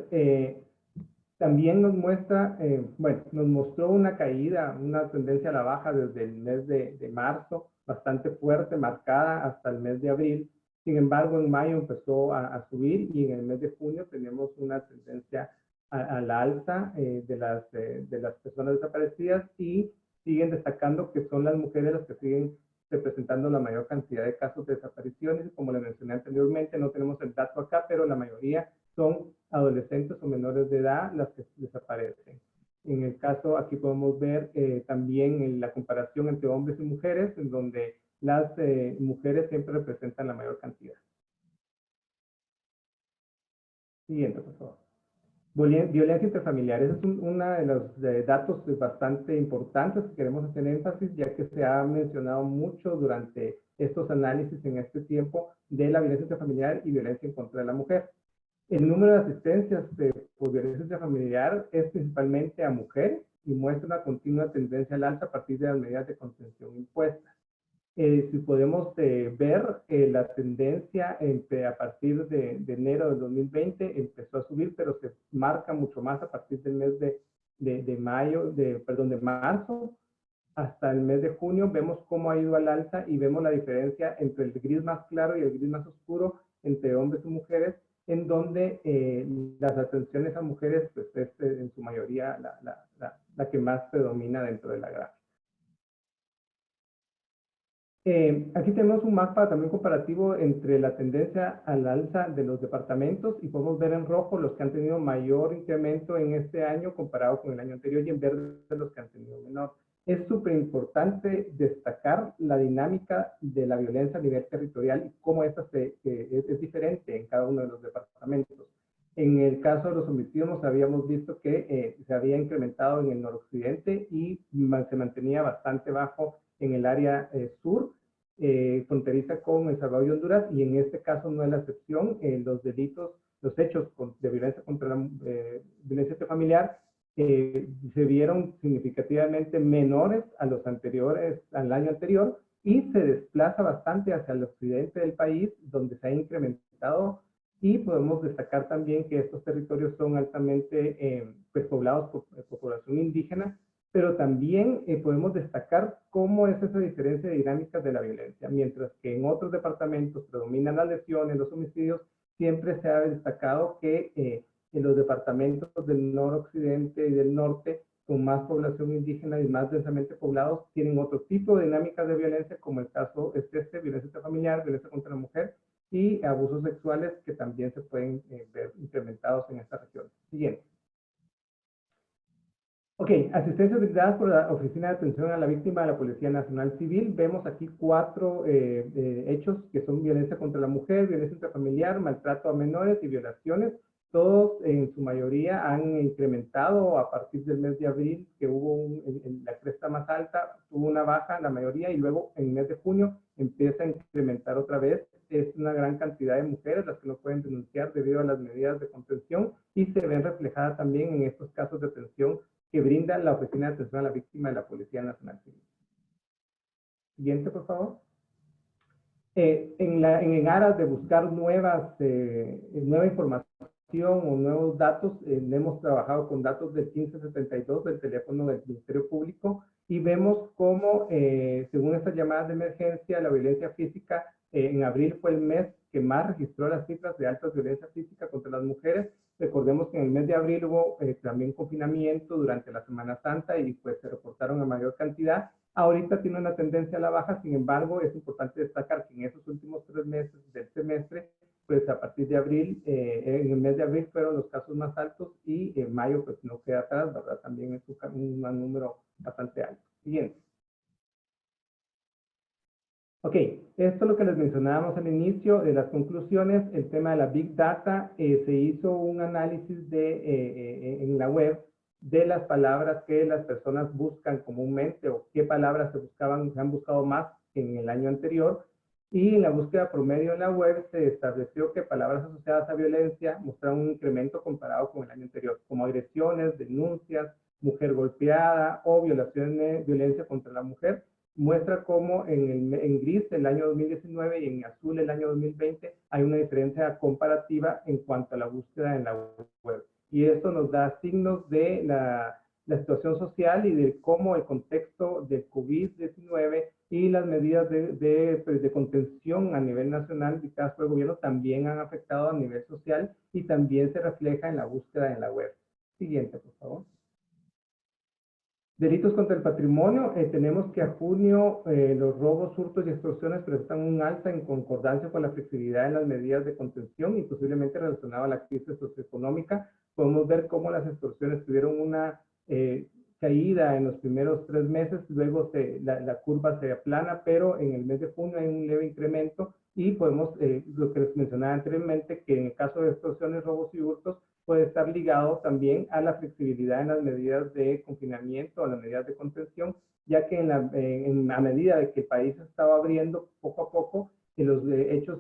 Speaker 6: También nos muestra, bueno, nos mostró una caída, una tendencia a la baja desde el mes de marzo, bastante fuerte, marcada hasta el mes de abril. Sin embargo, en mayo empezó a subir y en el mes de junio tenemos una tendencia a la alza de las personas desaparecidas y siguen destacando que son las mujeres las que siguen representando la mayor cantidad de casos de desapariciones. Como le mencioné anteriormente, no tenemos el dato acá, pero la mayoría son adolescentes o menores de edad las que desaparecen. En el caso, aquí podemos ver también la comparación entre hombres y mujeres, en donde las mujeres siempre representan la mayor cantidad. Siguiente, por favor. Violencia intrafamiliar. Ese es uno de los datos bastante importantes que queremos hacer énfasis, ya que se ha mencionado mucho durante estos análisis en este tiempo de la violencia intrafamiliar y violencia en contra de la mujer. El número de asistencias por violencia intrafamiliar es principalmente a mujeres y muestra una continua tendencia al alza a partir de las medidas de contención impuestas. Si podemos ver la tendencia a partir de enero del 2020 empezó a subir, pero se marca mucho más a partir del mes de marzo hasta el mes de junio. Vemos cómo ha ido al alza y vemos la diferencia entre el gris más claro y el gris más oscuro entre hombres y mujeres, en donde las atenciones a mujeres pues, es en su mayoría la que más predomina dentro de la gráfica. Aquí tenemos un mapa también comparativo entre la tendencia al alza de los departamentos y podemos ver en rojo los que han tenido mayor incremento en este año comparado con el año anterior y en verde los que han tenido menor. Es súper importante destacar la dinámica de la violencia a nivel territorial y cómo esta es diferente en cada uno de los departamentos. En el caso de los homicidios nos habíamos visto que se había incrementado en el noroccidente y se mantenía bastante bajo en el área sur, fronteriza con El Salvador y Honduras, y en este caso no es la excepción. Los delitos, los hechos de violencia contra la violencia intrafamiliar se vieron significativamente menores a los anteriores, al año anterior, y se desplaza bastante hacia el occidente del país, donde se ha incrementado, y podemos destacar también que estos territorios son altamente pues, poblados por población indígena, pero también podemos destacar cómo es esa diferencia de dinámicas de la violencia. Mientras que en otros departamentos predominan las lesiones, los homicidios, siempre se ha destacado que en los departamentos del noroccidente y del norte, con más población indígena y más densamente poblados, tienen otro tipo de dinámicas de violencia, como el caso es violencia intrafamiliar, violencia contra la mujer y abusos sexuales que también se pueden ver incrementados en esta región. Siguiente. Ok, asistencias brindadas por la Oficina de Atención a la Víctima de la Policía Nacional Civil. Vemos aquí 4 hechos que son violencia contra la mujer, violencia intrafamiliar, maltrato a menores y violaciones. Todos en su mayoría han incrementado a partir del mes de abril, que hubo la cresta más alta, tuvo una baja la mayoría y luego en el mes de junio empieza a incrementar otra vez. Es una gran cantidad de mujeres las que no pueden denunciar debido a las medidas de contención y se ven reflejadas también en estos casos de atención que brinda la Oficina de Atención a la Víctima de la Policía Nacional Civil. Siguiente, por favor. En aras de buscar nueva información o nuevos datos, hemos trabajado con datos del 1572 del teléfono del Ministerio Público y vemos cómo, según estas llamadas de emergencia, la violencia física en abril fue el mes que más registró las cifras de alta violencia física contra las mujeres. Recordemos que en el mes de abril hubo también confinamiento durante la Semana Santa y pues se reportaron a mayor cantidad. Ahorita tiene una tendencia a la baja, sin embargo, es importante destacar que en esos últimos 3 meses del semestre, pues a partir de abril, en el mes de abril fueron los casos más altos y en mayo pues no queda atrás, ¿verdad? También es un número bastante alto. Siguiente. Ok, esto es lo que les mencionábamos al inicio de las conclusiones, el tema de la Big Data. Se hizo un análisis en la web de las palabras que las personas buscan comúnmente o qué palabras se han buscado más que en el año anterior. Y en la búsqueda promedio en la web se estableció que palabras asociadas a violencia mostraron un incremento comparado con el año anterior, como agresiones, denuncias, mujer golpeada o violencia contra la mujer. Muestra cómo en gris el año 2019 y en azul el año 2020 hay una diferencia comparativa en cuanto a la búsqueda en la web. Y esto nos da signos de la situación social y de cómo el contexto del COVID-19 y las medidas de contención a nivel nacional dictadas por el gobierno también han afectado a nivel social y también se refleja en la búsqueda en la web. Siguiente, por favor. Delitos contra el patrimonio. Tenemos que a junio los robos, hurtos y extorsiones presentan un alza en concordancia con la flexibilidad en las medidas de contención y posiblemente relacionado a la crisis socioeconómica. Podemos ver cómo las extorsiones tuvieron una caída en los primeros 3 meses, luego la curva se aplana, pero en el mes de junio hay un leve incremento y podemos, lo que les mencionaba anteriormente, que en el caso de extorsiones, robos y hurtos, puede estar ligado también a la flexibilidad en las medidas de confinamiento, a las medidas de contención, ya que a medida de que el país estaba abriendo poco a poco, los hechos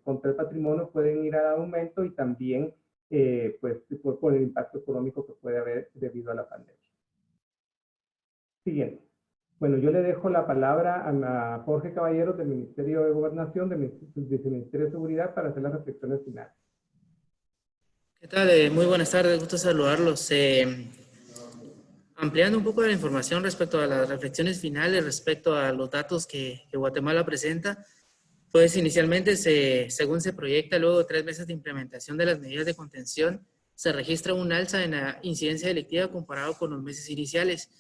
Speaker 6: contra el patrimonio pueden ir a aumento y también pues, por el impacto económico que puede haber debido a la pandemia. Siguiente. Bueno, yo le dejo la palabra a Jorge Caballeros del Ministerio de Gobernación, del Viceministerio de Seguridad, para hacer las reflexiones finales.
Speaker 7: ¿Qué tal? Muy buenas tardes, gusto saludarlos. Ampliando un poco la información respecto a las reflexiones finales, respecto a los datos que Guatemala presenta, pues inicialmente, según se proyecta, luego de 3 meses de implementación de las medidas de contención, se registra un alza en la incidencia delictiva comparado con los meses iniciales.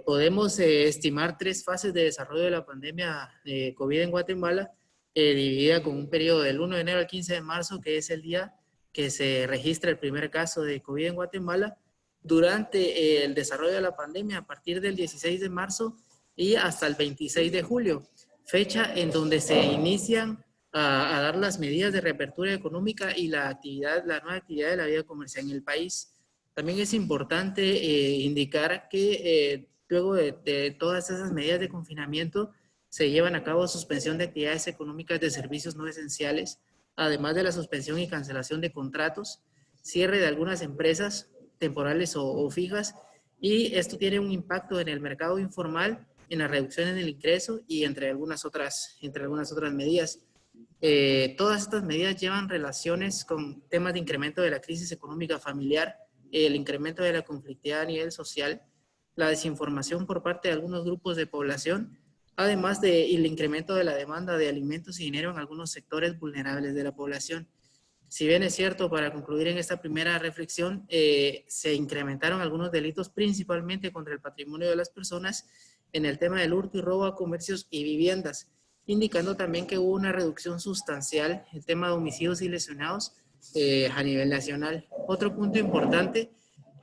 Speaker 7: Podemos estimar 3 fases de desarrollo de la pandemia de COVID en Guatemala, dividida con un periodo del 1 de enero al 15 de marzo, que es el día que se registra el primer caso de COVID en Guatemala, durante el desarrollo de la pandemia a partir del 16 de marzo y hasta el 26 de julio, fecha en donde se inician a dar las medidas de reapertura económica y la nueva actividad de la vida comercial en el país. También es importante indicar que luego de todas esas medidas de confinamiento se llevan a cabo suspensión de actividades económicas de servicios no esenciales, además de la suspensión y cancelación de contratos, cierre de algunas empresas temporales o fijas, y esto tiene un impacto en el mercado informal, en la reducción en el ingreso y entre algunas otras medidas. Todas estas medidas llevan relaciones con temas de incremento de la crisis económica familiar, el incremento de la conflictividad a nivel social, la desinformación por parte de algunos grupos de población, además del incremento de la demanda de alimentos y dinero en algunos sectores vulnerables de la población. Si bien es cierto, para concluir en esta primera reflexión, se incrementaron algunos delitos principalmente contra el patrimonio de las personas en el tema del hurto y robo a comercios y viviendas, indicando también que hubo una reducción sustancial en el tema de homicidios y lesionados a nivel nacional. Otro punto importante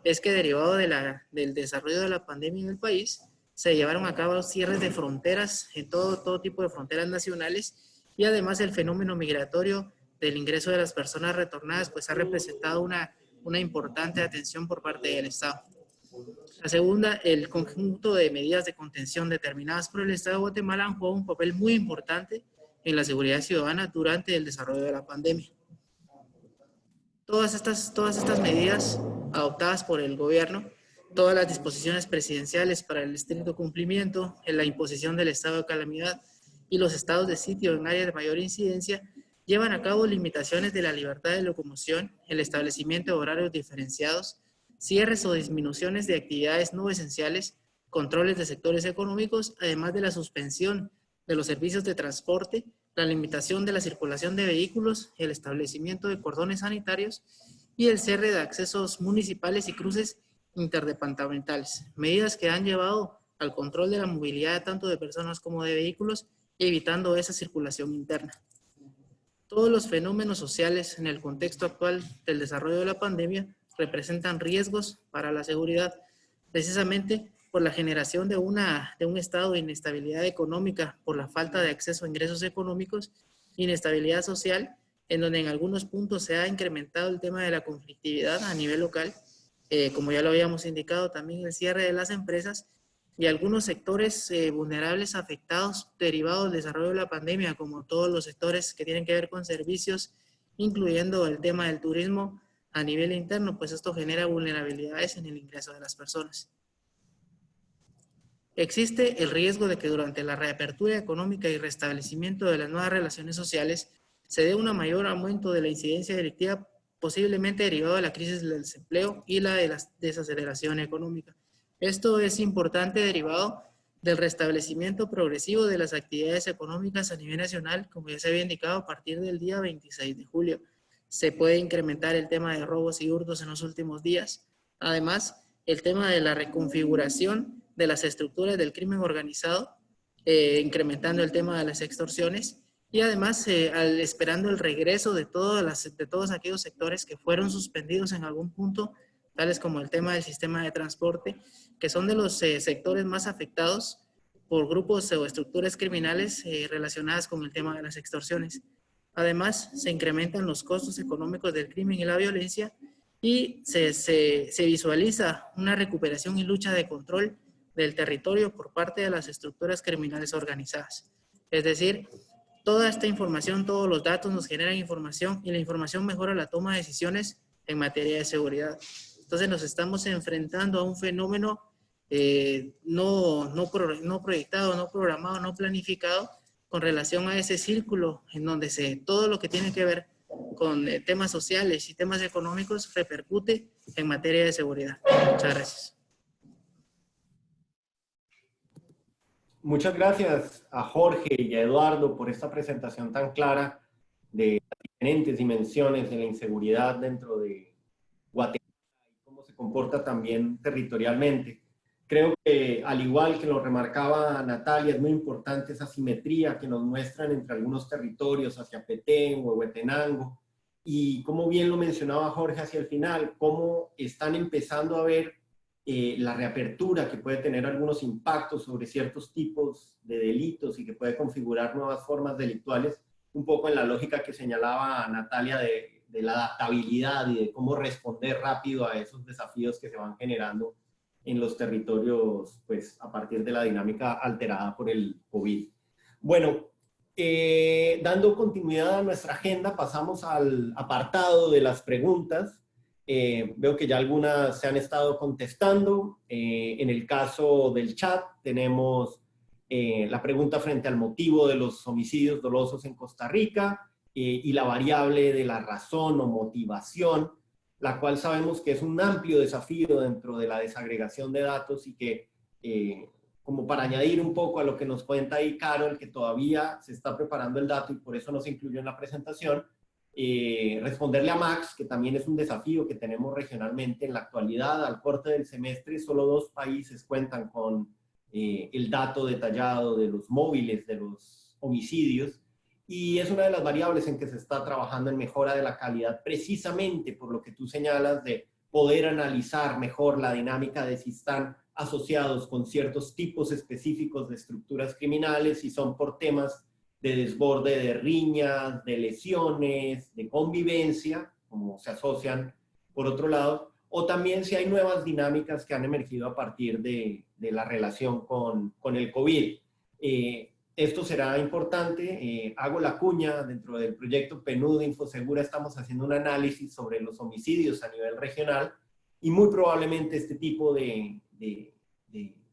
Speaker 7: es que derivado del desarrollo de la pandemia en el país, se llevaron a cabo cierres de fronteras en todo tipo de fronteras nacionales, y además el fenómeno migratorio del ingreso de las personas retornadas pues ha representado una importante atención por parte del Estado. La segunda, el conjunto de medidas de contención determinadas por el Estado de Guatemala han jugado un papel muy importante en la seguridad ciudadana durante el desarrollo de la pandemia. Todas estas medidas adoptadas por el gobierno, todas las disposiciones presidenciales para el estricto cumplimiento, en la imposición del estado de calamidad y los estados de sitio en áreas de mayor incidencia, llevan a cabo limitaciones de la libertad de locomoción, el establecimiento de horarios diferenciados, cierres o disminuciones de actividades no esenciales, controles de sectores económicos, además de la suspensión de los servicios de transporte, la limitación de la circulación de vehículos, el establecimiento de cordones sanitarios y el cierre de accesos municipales y cruces interdepartamentales, medidas que han llevado al control de la movilidad tanto de personas como de vehículos, evitando esa circulación interna. Todos los fenómenos sociales en el contexto actual del desarrollo de la pandemia representan riesgos para la seguridad, precisamente por la generación de un estado de inestabilidad económica, por la falta de acceso a ingresos económicos, inestabilidad social, en donde en algunos puntos se ha incrementado el tema de la conflictividad a nivel local, como ya lo habíamos indicado, también el cierre de las empresas y algunos sectores vulnerables afectados derivados del desarrollo de la pandemia, como todos los sectores que tienen que ver con servicios, incluyendo el tema del turismo a nivel interno, pues esto genera vulnerabilidades en el ingreso de las personas. Existe el riesgo de que durante la reapertura económica y restablecimiento de las nuevas relaciones sociales se dé un mayor aumento de la incidencia delictiva, posiblemente derivado de la crisis del desempleo y la de la desaceleración económica. Esto es importante derivado del restablecimiento progresivo de las actividades económicas a nivel nacional, como ya se había indicado, a partir del día 26 de julio. Se puede incrementar el tema de robos y hurtos en los últimos días. Además, el tema de la reconfiguración de las estructuras del crimen organizado, incrementando el tema de las extorsiones, y además esperando el regreso de todos aquellos sectores que fueron suspendidos en algún punto, tales como el tema del sistema de transporte, que son de los sectores más afectados por grupos o estructuras criminales relacionadas con el tema de las extorsiones. Además, se incrementan los costos económicos del crimen y la violencia y se visualiza una recuperación y lucha de control del territorio por parte de las estructuras criminales organizadas. Es decir, toda esta información, todos los datos nos generan información y la información mejora la toma de decisiones en materia de seguridad. Entonces nos estamos enfrentando a un fenómeno no proyectado, no programado, no planificado con relación a ese círculo en donde todo lo que tiene que ver con temas sociales y temas económicos repercute en materia de seguridad. Muchas gracias.
Speaker 1: Muchas gracias a Jorge y a Eduardo por esta presentación tan clara de las diferentes dimensiones de la inseguridad dentro de Guatemala y cómo se comporta también territorialmente. Creo que, al igual que lo remarcaba Natalia, es muy importante esa simetría que nos muestran entre algunos territorios hacia Petén o Huehuetenango, y como bien lo mencionaba Jorge hacia el final, cómo están empezando a ver la reapertura que puede tener algunos impactos sobre ciertos tipos de delitos y que puede configurar nuevas formas delictuales, un poco en la lógica que señalaba Natalia de la adaptabilidad y de cómo responder rápido a esos desafíos que se van generando en los territorios, pues, a partir de la dinámica alterada por el COVID. Bueno, dando continuidad a nuestra agenda, pasamos al apartado de las preguntas. Veo que ya algunas se han estado contestando. En el caso del chat tenemos la pregunta frente al motivo de los homicidios dolosos en Costa Rica y la variable de la razón o motivación, la cual sabemos que es un amplio desafío dentro de la desagregación de datos y que, como para añadir un poco a lo que nos cuenta ahí Carol, que todavía se está preparando el dato y por eso no se incluyó en la presentación, responderle a Max, que también es un desafío que tenemos regionalmente en la actualidad. Al corte del semestre, solo 2 países cuentan con el dato detallado de los móviles de los homicidios, y es una de las variables en que se está trabajando en mejora de la calidad, precisamente por lo que tú señalas de poder analizar mejor la dinámica de si están asociados con ciertos tipos específicos de estructuras criminales, si son por temas de desborde de riñas, de lesiones, de convivencia, como se asocian por otro lado, o también si hay nuevas dinámicas que han emergido a partir de la relación con el COVID. Esto será importante. Hago la cuña, dentro del proyecto PNUD Infosegura estamos haciendo un análisis sobre los homicidios a nivel regional y muy probablemente este tipo de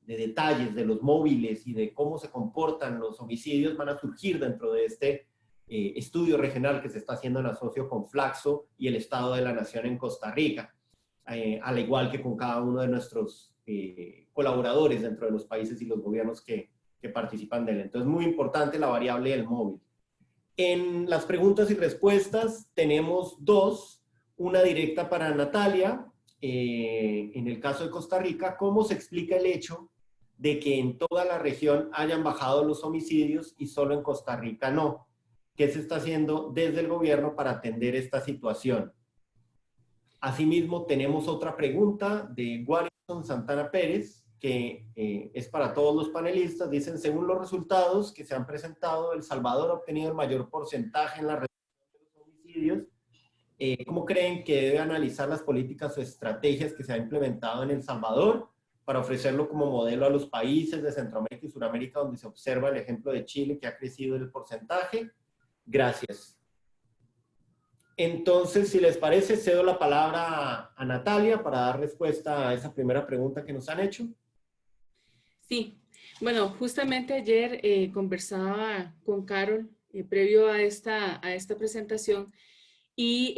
Speaker 1: detalles de los móviles y de cómo se comportan los homicidios van a surgir dentro de este estudio regional que se está haciendo en asocio con Flaxo y el Estado de la Nación en Costa Rica, al igual que con cada uno de nuestros colaboradores dentro de los países y los gobiernos que participan de él. Entonces, muy importante la variable del móvil. En las preguntas y respuestas tenemos 2, una directa para Natalia. En el caso de Costa Rica, ¿cómo se explica el hecho de que en toda la región hayan bajado los homicidios y solo en Costa Rica no? ¿Qué se está haciendo desde el gobierno para atender esta situación? Asimismo, tenemos otra pregunta de Warrington Santana Pérez, que es para todos los panelistas. Dicen, según los resultados que se han presentado, El Salvador ha obtenido el mayor porcentaje en la reducción de los homicidios. ¿Cómo creen que debe analizar las políticas o estrategias que se han implementado en El Salvador para ofrecerlo como modelo a los países de Centroamérica y Sudamérica donde se observa el ejemplo de Chile, que ha crecido el porcentaje. Gracias. Entonces, si les parece, cedo la palabra a Natalia para dar respuesta a esa primera pregunta que nos han hecho.
Speaker 5: Sí, bueno, justamente ayer conversaba con Carol previo a esta presentación y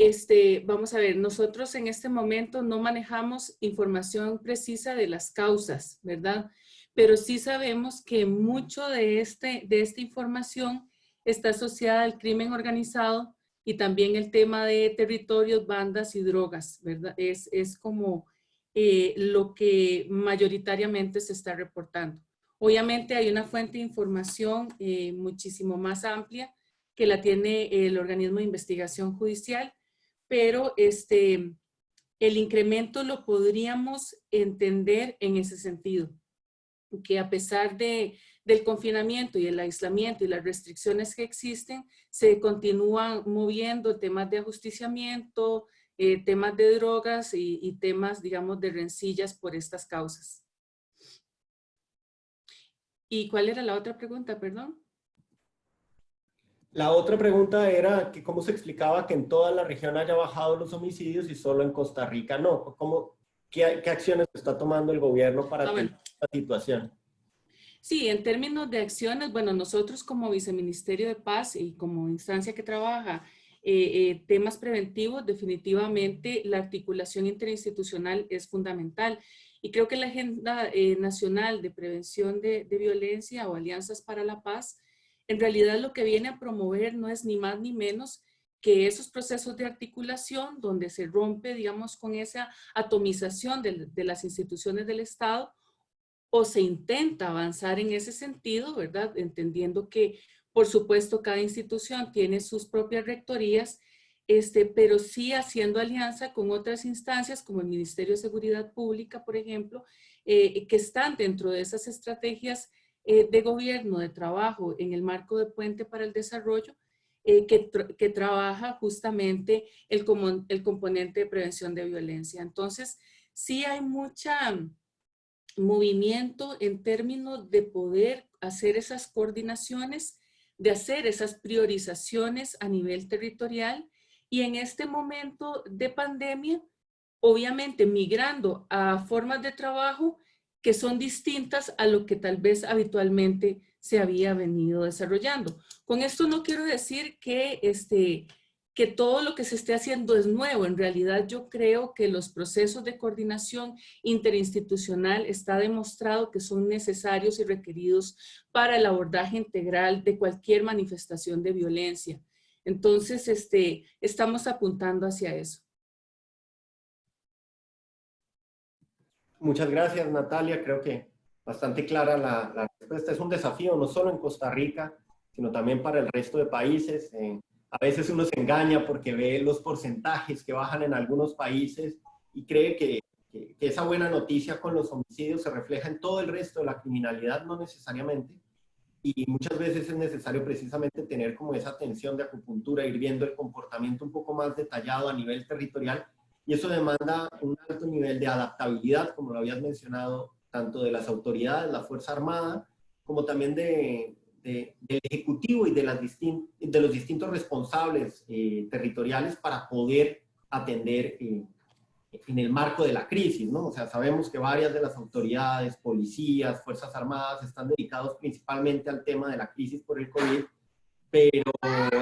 Speaker 5: vamos a ver, nosotros en este momento no manejamos información precisa de las causas, ¿verdad? Pero sí sabemos que mucho de esta información está asociada al crimen organizado y también el tema de territorios, bandas y drogas, ¿verdad? Es como lo que mayoritariamente se está reportando. Obviamente hay una fuente de información muchísimo más amplia que la tiene el organismo de investigación judicial, pero el incremento lo podríamos entender en ese sentido, que a pesar del confinamiento y el aislamiento y las restricciones que existen, se continúan moviendo temas de ajusticiamiento, temas de drogas y temas, digamos, de rencillas por estas causas. ¿Y cuál era la otra pregunta, perdón?
Speaker 1: La otra pregunta era que cómo se explicaba que en toda la región haya bajado los homicidios y solo en Costa Rica no. ¿Qué acciones está tomando el gobierno para atender esta situación?
Speaker 5: Sí, en términos de acciones, bueno, nosotros como Viceministerio de Paz y como instancia que trabaja temas preventivos, definitivamente la articulación interinstitucional es fundamental. Y creo que la Agenda Nacional de Prevención de Violencia o Alianzas para la Paz, en realidad lo que viene a promover no es ni más ni menos que esos procesos de articulación donde se rompe, digamos, con esa atomización de las instituciones del Estado, o se intenta avanzar en ese sentido, ¿verdad? Entendiendo que, por supuesto, cada institución tiene sus propias rectorías, pero sí haciendo alianza con otras instancias como el Ministerio de Seguridad Pública, por ejemplo, que están dentro de esas estrategias de gobierno, de trabajo en el marco de Puente para el Desarrollo, que trabaja justamente el componente de prevención de violencia. Entonces, sí hay mucha movimiento en términos de poder hacer esas coordinaciones, de hacer esas priorizaciones a nivel territorial y en este momento de pandemia, obviamente migrando a formas de trabajo que son distintas a lo que tal vez habitualmente se había venido desarrollando. Con esto no quiero decir que todo lo que se esté haciendo es nuevo. En realidad yo creo que los procesos de coordinación interinstitucional está demostrado que son necesarios y requeridos para el abordaje integral de cualquier manifestación de violencia. Entonces, estamos apuntando hacia eso.
Speaker 1: Muchas gracias, Natalia. Creo que bastante clara la respuesta. Es un desafío no solo en Costa Rica, sino también para el resto de países. A veces uno se engaña porque ve los porcentajes que bajan en algunos países y cree que esa buena noticia con los homicidios se refleja en todo el resto de la criminalidad, no necesariamente. Y muchas veces es necesario precisamente tener como esa atención de acupuntura, ir viendo el comportamiento un poco más detallado a nivel territorial. Y eso demanda un alto nivel de adaptabilidad, como lo habías mencionado, tanto de las autoridades, la Fuerza Armada, como también del Ejecutivo y de los distintos responsables territoriales para poder atender en el marco de la crisis, ¿no? O sea, sabemos que varias de las autoridades, policías, Fuerzas Armadas están dedicados principalmente al tema de la crisis por el COVID, pero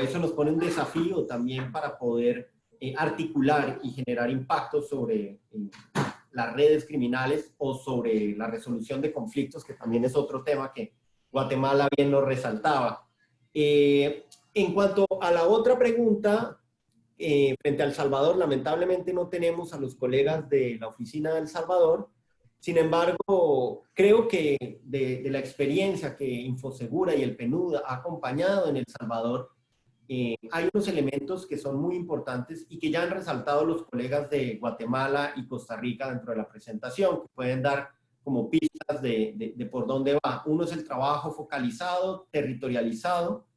Speaker 1: eso nos pone un desafío también para poder articular y generar impactos sobre las redes criminales o sobre la resolución de conflictos, que también es otro tema que Guatemala bien nos resaltaba. En cuanto a la otra pregunta, frente a El Salvador, lamentablemente no tenemos a los colegas de la oficina de El Salvador. Sin embargo, creo que de la experiencia que Infosegura y el PNUD ha acompañado en El Salvador, hay unos elementos que son muy importantes y que ya han resaltado los colegas de Guatemala y Costa Rica dentro de la presentación, que pueden dar como pistas de por dónde va. Uno es el trabajo focalizado, territorializado,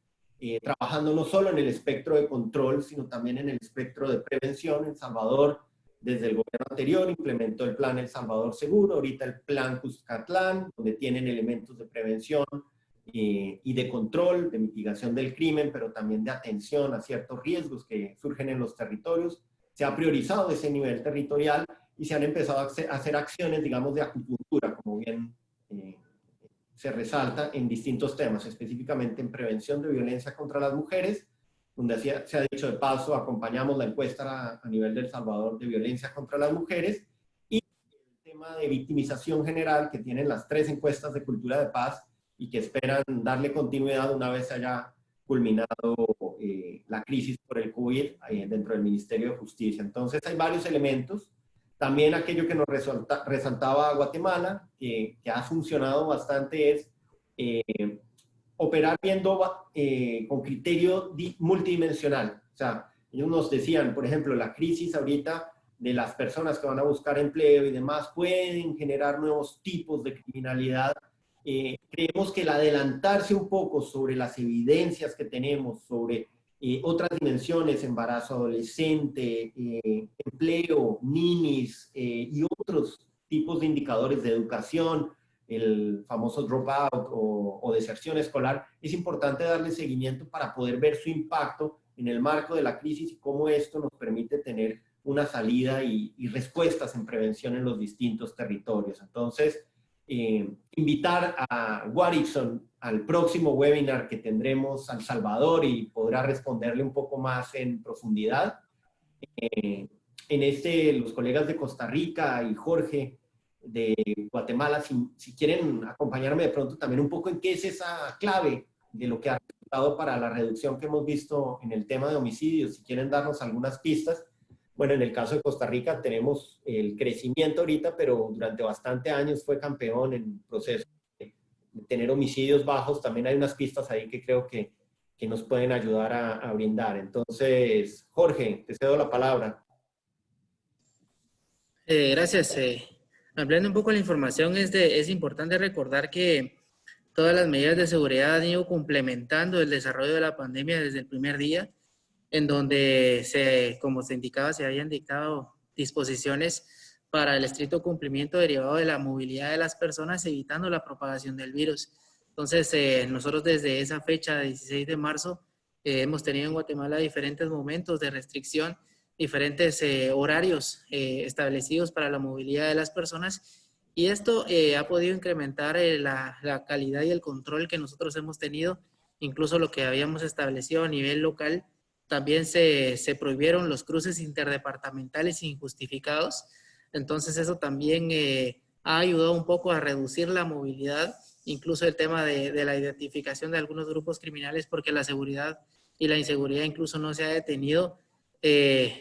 Speaker 1: trabajando no solo en el espectro de control, sino también en el espectro de prevención. En Salvador desde el gobierno anterior, implementó el plan El Salvador Seguro, ahorita el plan Cuscatlán, donde tienen elementos de prevención y de control, de mitigación del crimen, pero también de atención a ciertos riesgos que surgen en los territorios. Se ha priorizado ese nivel territorial y se han empezado a hacer acciones, digamos, de acupuntura, como bien se resalta en distintos temas, específicamente en prevención de violencia contra las mujeres, donde se ha dicho de paso, acompañamos la encuesta a nivel de El Salvador de violencia contra las mujeres, y el tema de victimización general que tienen las 3 encuestas de cultura de paz y que esperan darle continuidad una vez se haya culminado la crisis por el COVID dentro del Ministerio de Justicia. Entonces hay varios elementos. También aquello que nos resaltaba Guatemala, que ha funcionado bastante, es operar viendo con criterio multidimensional. O sea, ellos nos decían, por ejemplo, la crisis ahorita de las personas que van a buscar empleo y demás pueden generar nuevos tipos de criminalidad. Creemos que el adelantarse un poco sobre las evidencias que tenemos sobre otras dimensiones, embarazo adolescente, empleo, ninis y otros tipos de indicadores de educación, el famoso dropout o deserción escolar, es importante darle seguimiento para poder ver su impacto en el marco de la crisis y cómo esto nos permite tener una salida y respuestas en prevención en los distintos territorios. Entonces, invitar a Warrickson al próximo webinar que tendremos a El Salvador y podrá responderle un poco más en profundidad. En los colegas de Costa Rica y Jorge de Guatemala, si quieren acompañarme de pronto también un poco en qué es esa clave de lo que ha resultado para la reducción que hemos visto en el tema de homicidios, si quieren darnos algunas pistas. Bueno, en el caso de Costa Rica tenemos el crecimiento ahorita, pero durante bastante años fue campeón en proceso de tener homicidios bajos. También hay unas pistas ahí que creo que nos pueden ayudar a brindar. Entonces, Jorge, te cedo la palabra.
Speaker 7: Gracias. Ampliando un poco la información, es importante recordar que todas las medidas de seguridad han ido complementando el desarrollo de la pandemia desde el primer día, en donde, como se indicaba, se habían dictado disposiciones para el estricto cumplimiento derivado de la movilidad de las personas, evitando la propagación del virus. Entonces, nosotros desde esa fecha, 16 de marzo, hemos tenido en Guatemala diferentes momentos de restricción, diferentes horarios establecidos para la movilidad de las personas, y esto ha podido incrementar la calidad y el control que nosotros hemos tenido, incluso lo que habíamos establecido a nivel local. También se prohibieron los cruces interdepartamentales injustificados, entonces eso también ha ayudado un poco a reducir la movilidad, incluso el tema de la identificación de algunos grupos criminales, porque la seguridad y la inseguridad incluso no se ha detenido.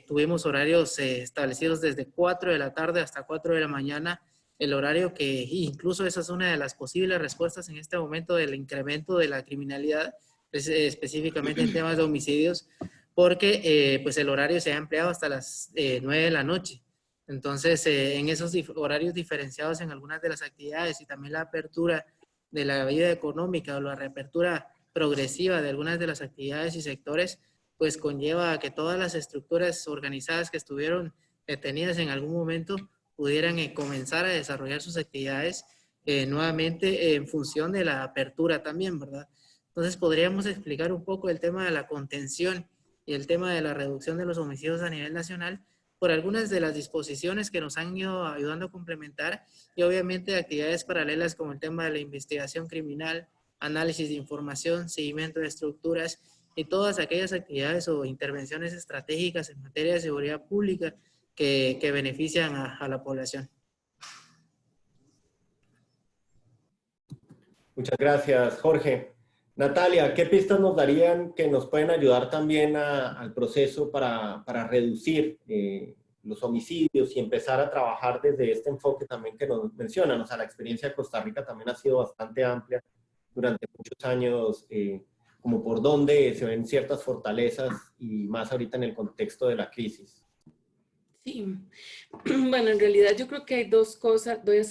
Speaker 7: Tuvimos horarios establecidos desde 4 de la tarde hasta 4 de la mañana, el horario que incluso esa es una de las posibles respuestas en este momento del incremento de la criminalidad, específicamente en temas de homicidios, porque pues el horario se ha empleado hasta las 9 de la noche. Entonces, en esos horarios diferenciados en algunas de las actividades y también la apertura de la vida económica o la reapertura progresiva de algunas de las actividades y sectores, pues conlleva a que todas las estructuras organizadas que estuvieron detenidas en algún momento pudieran comenzar a desarrollar sus actividades nuevamente en función de la apertura también, ¿verdad? Entonces podríamos explicar un poco el tema de la contención y el tema de la reducción de los homicidios a nivel nacional por algunas de las disposiciones que nos han ido ayudando a complementar, y obviamente actividades paralelas como el tema de la investigación criminal, análisis de información, seguimiento de estructuras y todas aquellas actividades o intervenciones estratégicas en materia de seguridad pública que benefician a la población.
Speaker 1: Muchas gracias, Jorge. Natalia, ¿qué pistas nos darían que nos pueden ayudar también al proceso para reducir los homicidios y empezar a trabajar desde este enfoque también que nos mencionan? O sea, la experiencia de Costa Rica también ha sido bastante amplia durante muchos años, como por dónde se ven ciertas fortalezas y más ahorita en el contexto de la crisis.
Speaker 5: Sí, bueno, en realidad yo creo que hay dos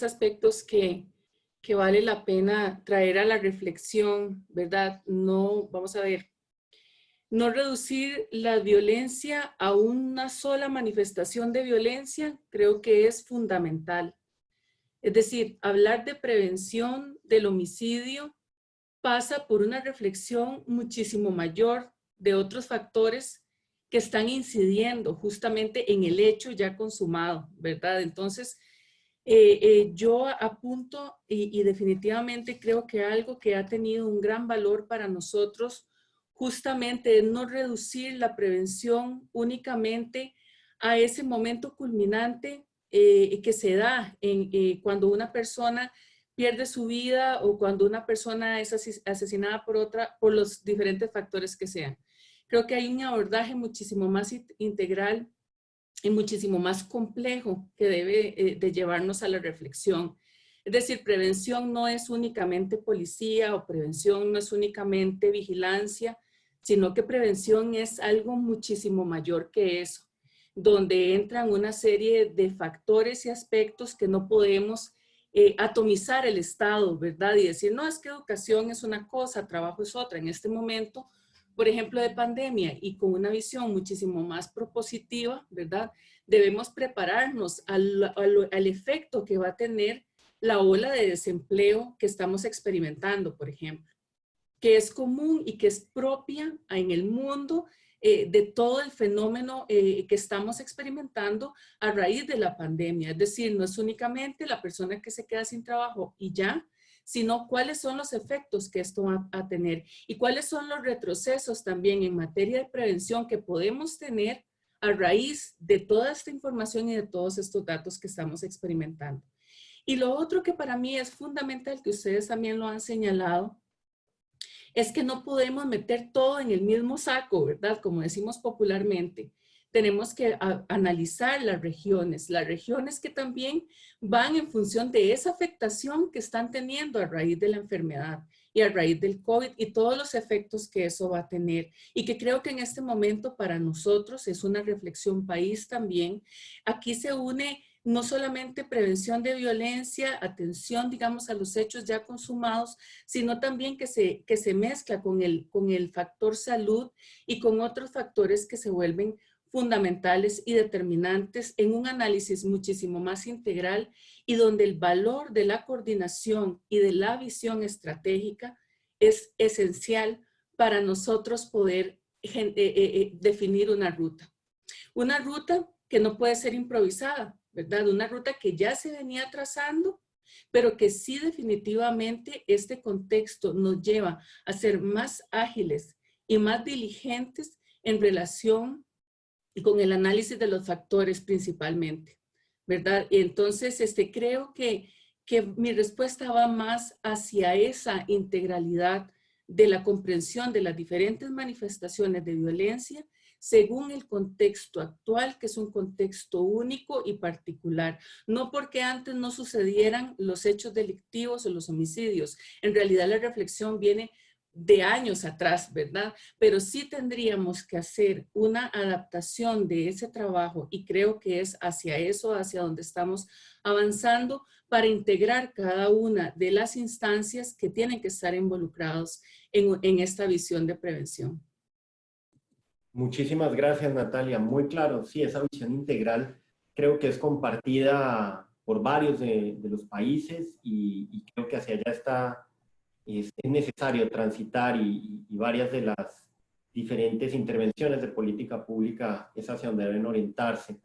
Speaker 5: aspectos que vale la pena traer a la reflexión, ¿verdad? No, vamos a ver, no reducir la violencia a una sola manifestación de violencia creo que es fundamental. Es decir, hablar de prevención del homicidio pasa por una reflexión muchísimo mayor de otros factores que están incidiendo justamente en el hecho ya consumado, ¿verdad? Entonces, yo apunto y definitivamente creo que algo que ha tenido un gran valor para nosotros justamente es no reducir la prevención únicamente a ese momento culminante que se da cuando una persona pierde su vida o cuando una persona es asesinada por otra, por los diferentes factores que sean. Creo que hay un abordaje muchísimo más integral y muchísimo más complejo que debe de llevarnos a la reflexión. Es decir, prevención no es únicamente policía o prevención no es únicamente vigilancia, sino que prevención es algo muchísimo mayor que eso, donde entran una serie de factores y aspectos que no podemos atomizar el Estado, ¿verdad? Y decir, no, es que educación es una cosa, trabajo es otra. En este momento, por ejemplo, de pandemia y con una visión muchísimo más propositiva, ¿verdad? Debemos prepararnos al efecto que va a tener la ola de desempleo que estamos experimentando, por ejemplo, que es común y que es propia en el mundo de todo el fenómeno que estamos experimentando a raíz de la pandemia. Es decir, no es únicamente la persona que se queda sin trabajo y ya, sino cuáles son los efectos que esto va a tener y cuáles son los retrocesos también en materia de prevención que podemos tener a raíz de toda esta información y de todos estos datos que estamos experimentando. Y lo otro que para mí es fundamental, que ustedes también lo han señalado, es que no podemos meter todo en el mismo saco, ¿verdad? Como decimos popularmente. Tenemos que analizar las regiones que también van en función de esa afectación que están teniendo a raíz de la enfermedad y a raíz del COVID y todos los efectos que eso va a tener. Y que creo que en este momento para nosotros es una reflexión país también. Aquí se une no solamente prevención de violencia, atención, digamos, a los hechos ya consumados, sino también que se mezcla con el factor salud y con otros factores que se vuelven fundamentales y determinantes en un análisis muchísimo más integral y donde el valor de la coordinación y de la visión estratégica es esencial para nosotros poder definir una ruta. Una ruta que no puede ser improvisada, ¿verdad? Una ruta que ya se venía trazando, pero que sí definitivamente este contexto nos lleva a ser más ágiles y más diligentes en relación con el análisis de los factores principalmente, ¿verdad? Y entonces creo que mi respuesta va más hacia esa integralidad de la comprensión de las diferentes manifestaciones de violencia según el contexto actual, que es un contexto único y particular. No porque antes no sucedieran los hechos delictivos o los homicidios. En realidad la reflexión viene de años atrás, ¿verdad? Pero sí tendríamos que hacer una adaptación de ese trabajo y creo que es hacia eso, hacia donde estamos avanzando para integrar cada una de las instancias que tienen que estar involucrados en esta visión de prevención.
Speaker 1: Muchísimas gracias, Natalia. Muy claro, sí, esa visión integral creo que es compartida por varios de los países y creo que hacia allá es necesario transitar y varias de las diferentes intervenciones de política pública es hacia donde deben orientarse.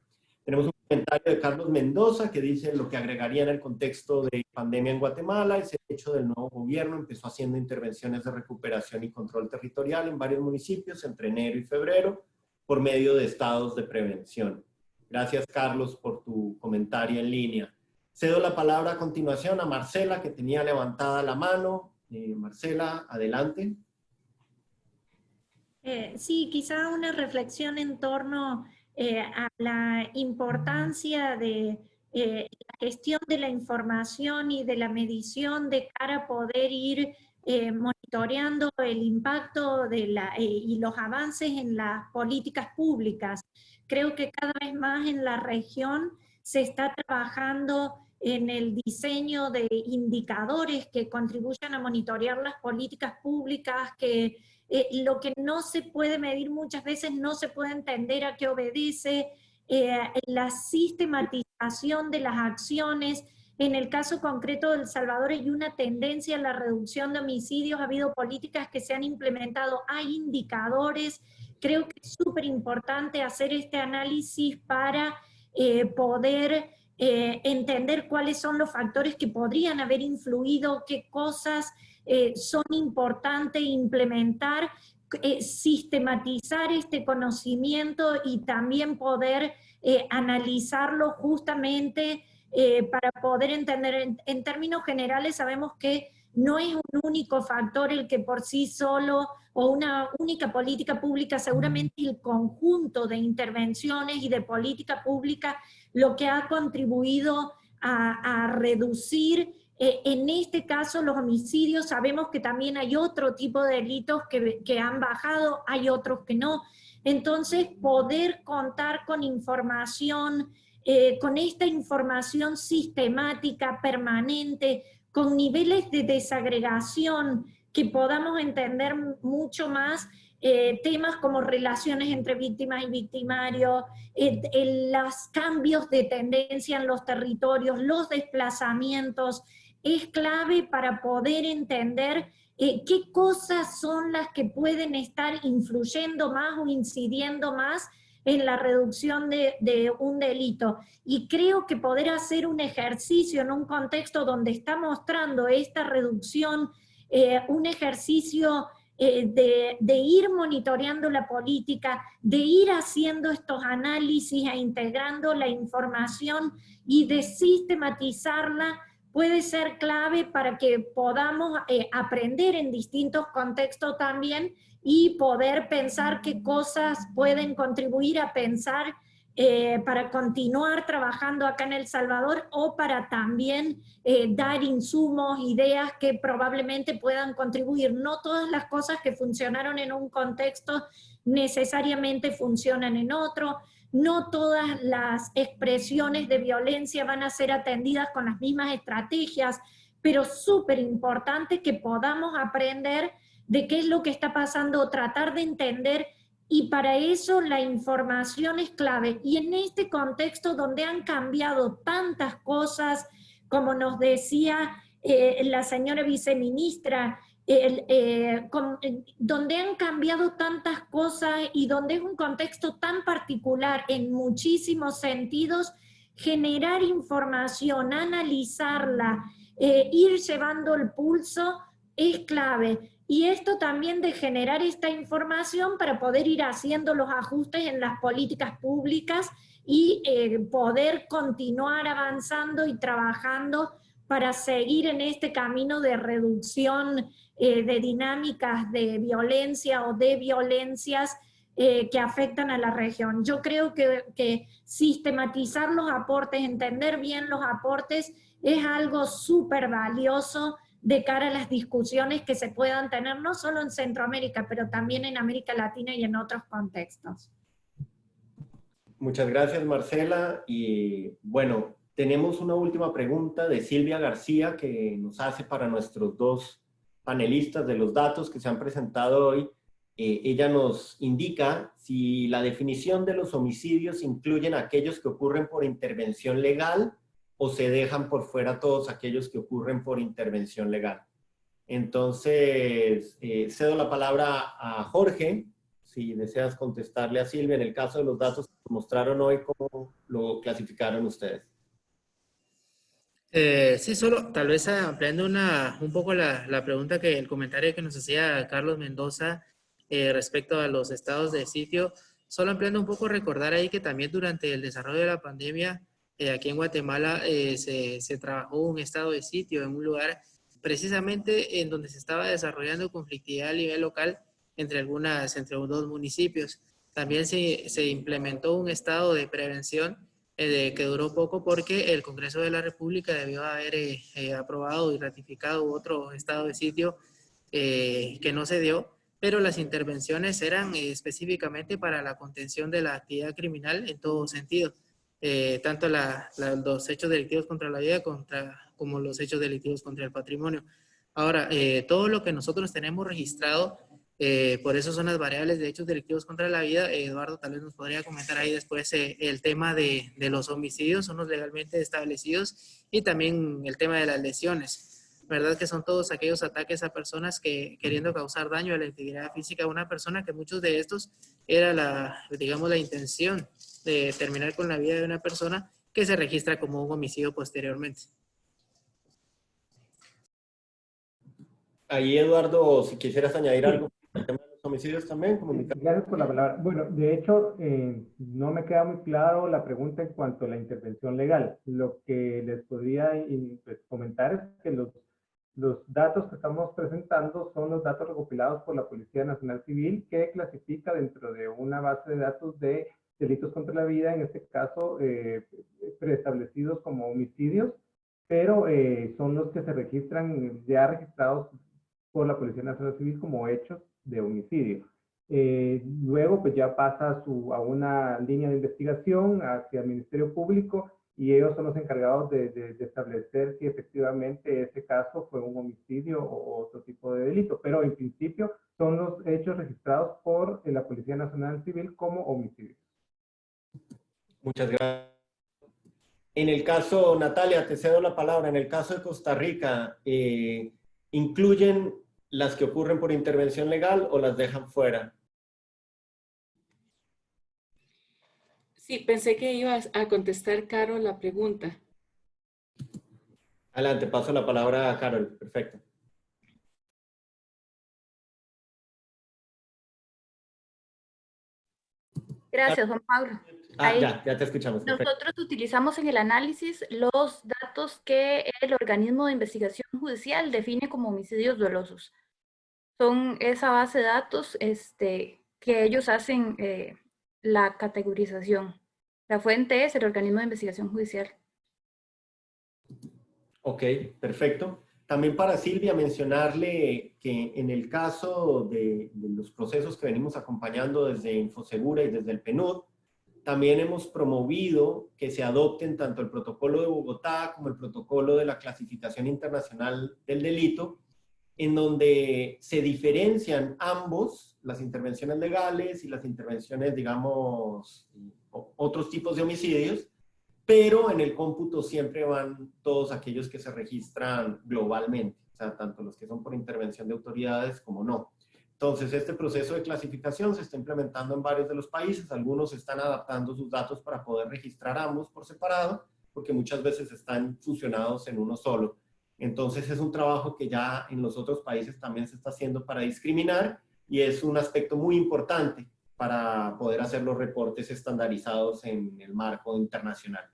Speaker 1: Tenemos un comentario de Carlos Mendoza que dice: lo que agregaría en el contexto de pandemia en Guatemala es el hecho del nuevo gobierno empezó haciendo intervenciones de recuperación y control territorial en varios municipios entre enero y febrero por medio de estados de prevención. Gracias, Carlos, por tu comentario en línea. Cedo la palabra a continuación a Marcela, que tenía levantada la mano. Marcela, adelante.
Speaker 3: Sí, quizá una reflexión en torno a la importancia de la gestión de la información y de la medición de cara a poder ir monitoreando el impacto y los avances en las políticas públicas. Creo que cada vez más en la región se está trabajando en el diseño de indicadores que contribuyan a monitorear las políticas públicas, que lo que no se puede medir muchas veces no se puede entender a qué obedece, la sistematización de las acciones. En el caso concreto de El Salvador hay una tendencia a la reducción de homicidios, ha habido políticas que se han implementado, hay indicadores. Creo que es súper importante hacer este análisis para poder entender cuáles son los factores que podrían haber influido, qué cosas son importantes implementar, sistematizar este conocimiento y también poder analizarlo justamente para poder entender. En términos generales sabemos que no es un único factor el que por sí solo, o una única política pública, seguramente el conjunto de intervenciones y de política pública lo que ha contribuido a reducir, en este caso, los homicidios. Sabemos que también hay otro tipo de delitos que han bajado, hay otros que no. Entonces, poder contar con información, con esta información sistemática, permanente, con niveles de desagregación, que podamos entender mucho más temas como relaciones entre víctimas y victimarios, los cambios de tendencia en los territorios, los desplazamientos, es clave para poder entender qué cosas son las que pueden estar influyendo más o incidiendo más en la reducción de un delito. Y creo que poder hacer un ejercicio en un contexto donde está mostrando esta reducción, un ejercicio de ir monitoreando la política, de ir haciendo estos análisis e integrando la información y de sistematizarla, puede ser clave para que podamos aprender en distintos contextos también y poder pensar qué cosas pueden contribuir a pensar para continuar trabajando acá en El Salvador, o para también dar insumos, ideas que probablemente puedan contribuir. No todas las cosas que funcionaron en un contexto necesariamente funcionan en otro, no todas las expresiones de violencia van a ser atendidas con las mismas estrategias, pero súper importante que podamos aprender de qué es lo que está pasando, tratar de entender, y para eso la información es clave. Y en este contexto donde han cambiado tantas cosas, como nos decía la señora viceministra, donde han cambiado tantas cosas y donde es un contexto tan particular en muchísimos sentidos, generar información, analizarla, ir llevando el pulso es clave. Y esto también de generar esta información para poder ir haciendo los ajustes en las políticas públicas y poder continuar avanzando y trabajando para seguir en este camino de reducción de dinámicas de violencia o de violencias que afectan a la región. Yo creo que sistematizar los aportes, entender bien los aportes, es algo súper valioso de cara a las discusiones que se puedan tener, no solo en Centroamérica, pero también en América Latina y en otros contextos.
Speaker 1: Muchas gracias, Marcela. Y bueno, tenemos una última pregunta de Silvia García que nos hace para nuestros dos panelistas de los datos que se han presentado hoy. Ella nos indica si la definición de los homicidios incluyen aquellos que ocurren por intervención legal o se dejan por fuera todos aquellos que ocurren por intervención legal. Entonces, cedo la palabra a Jorge, si deseas contestarle a Silvia en el caso de los datos que mostraron hoy, ¿cómo lo clasificaron ustedes?
Speaker 7: Sí, solo tal vez ampliando un poco la pregunta, el comentario que nos hacía Carlos Mendoza respecto a los estados de sitio, solo ampliando un poco, recordar ahí que también durante el desarrollo de la pandemia, aquí en Guatemala se trabajó un estado de sitio en un lugar precisamente en donde se estaba desarrollando conflictividad a nivel local entre dos municipios. También se implementó un estado de prevención que duró poco porque el Congreso de la República debió haber aprobado y ratificado otro estado de sitio que no se dio, pero las intervenciones eran específicamente para la contención de la actividad criminal en todo sentido. tanto los hechos delictivos contra la vida como los hechos delictivos contra el patrimonio. Ahora, todo lo que nosotros tenemos registrado, por eso son las variables de hechos delictivos contra la vida. Eduardo tal vez nos podría comentar ahí después el tema de los homicidios, son los legalmente establecidos, y también el tema de las lesiones, ¿verdad? Que son todos aquellos ataques a personas que queriendo causar daño a la integridad física de una persona, que muchos de estos era digamos, la intención de terminar con la vida de una persona, que se registra como un homicidio posteriormente.
Speaker 1: Ahí, Eduardo, si quisieras añadir algo al tema de los homicidios también.
Speaker 6: Gracias por la palabra. Bueno, de hecho, no me queda muy claro la pregunta en cuanto a la intervención legal. Lo que les podría pues, comentar es que los datos que estamos presentando son los datos recopilados por la Policía Nacional Civil, que clasifica dentro de una base de datos de delitos contra la vida, en este caso preestablecidos como homicidios, pero son los que se registran, ya registrados por la Policía Nacional Civil como hechos de homicidio. Luego, pues ya pasa a una línea de investigación hacia el Ministerio Público, y ellos son los encargados de establecer si efectivamente ese caso fue un homicidio o otro tipo de delito, pero en principio son los hechos registrados por la Policía Nacional Civil como homicidios.
Speaker 1: Muchas gracias. En el caso, Natalia, te cedo la palabra. En el caso de Costa Rica, ¿incluyen las que ocurren por intervención legal o las dejan fuera?
Speaker 5: Sí, pensé que ibas a contestar, Carol, la pregunta.
Speaker 1: Adelante, paso la palabra a Carol. Perfecto.
Speaker 4: Gracias, Juan Pablo.
Speaker 1: Ya te escuchamos. Perfecto.
Speaker 4: Nosotros utilizamos en el análisis los datos que el organismo de investigación judicial define como homicidios dolosos. Son esa base de datos que ellos hacen la categorización. La fuente es el organismo de investigación judicial.
Speaker 1: Ok, perfecto. También para Silvia mencionarle que en el caso de los procesos que venimos acompañando desde Infosegura y desde el PNUD, también hemos promovido que se adopten tanto el protocolo de Bogotá como el protocolo de la clasificación internacional del delito, en donde se diferencian ambos, las intervenciones legales y las intervenciones, digamos, otros tipos de homicidios, pero en el cómputo siempre van todos aquellos que se registran globalmente, o sea, tanto los que son por intervención de autoridades como no. Entonces, este proceso de clasificación se está implementando en varios de los países, algunos están adaptando sus datos para poder registrar ambos por separado, porque muchas veces están fusionados en uno solo. Entonces, es un trabajo que ya en los otros países también se está haciendo para discriminar, y es un aspecto muy importante para poder hacer los reportes estandarizados en el marco internacional.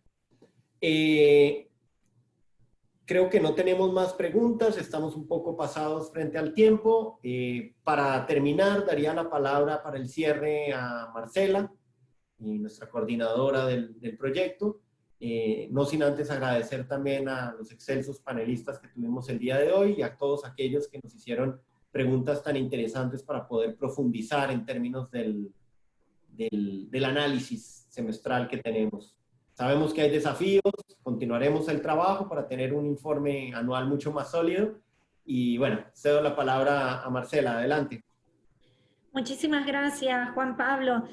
Speaker 1: Creo que no tenemos más preguntas, estamos un poco pasados frente al tiempo. Para terminar, daría la palabra para el cierre a Marcela, nuestra coordinadora del proyecto. No sin antes agradecer también a los excelsos panelistas que tuvimos el día de hoy y a todos aquellos que nos hicieron preguntas tan interesantes para poder profundizar en términos del análisis semestral que tenemos. Sabemos que hay desafíos, continuaremos el trabajo para tener un informe anual mucho más sólido. Y bueno, cedo la palabra a Marcela. Adelante.
Speaker 3: Muchísimas gracias, Juan Pablo.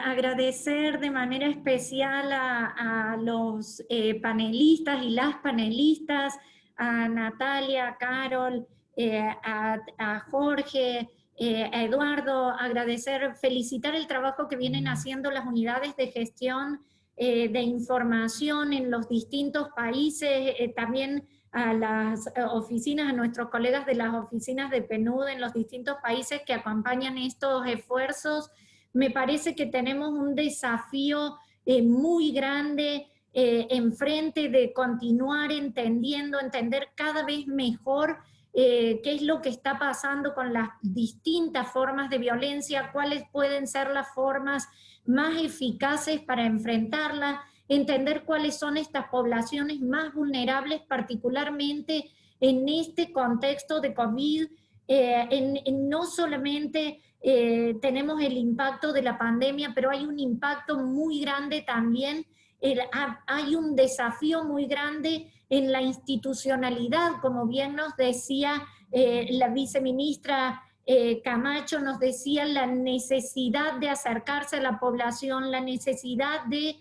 Speaker 3: Agradecer de manera especial a los panelistas y las panelistas, a Natalia, a Carol, a Jorge, a Eduardo, agradecer, felicitar el trabajo que vienen haciendo las unidades de gestión de información en los distintos países, también a las oficinas, a nuestros colegas de las oficinas de PNUD en los distintos países que acompañan estos esfuerzos. Me parece que tenemos un desafío muy grande enfrente de continuar entender cada vez mejor qué es lo que está pasando con las distintas formas de violencia, cuáles pueden ser las formas más eficaces para enfrentarla, entender cuáles son estas poblaciones más vulnerables, particularmente en este contexto de COVID. No solamente tenemos el impacto de la pandemia, pero hay un impacto muy grande también hay un desafío muy grande en la institucionalidad, como bien nos decía la viceministra Camacho, nos decía la necesidad de acercarse a la población, la necesidad de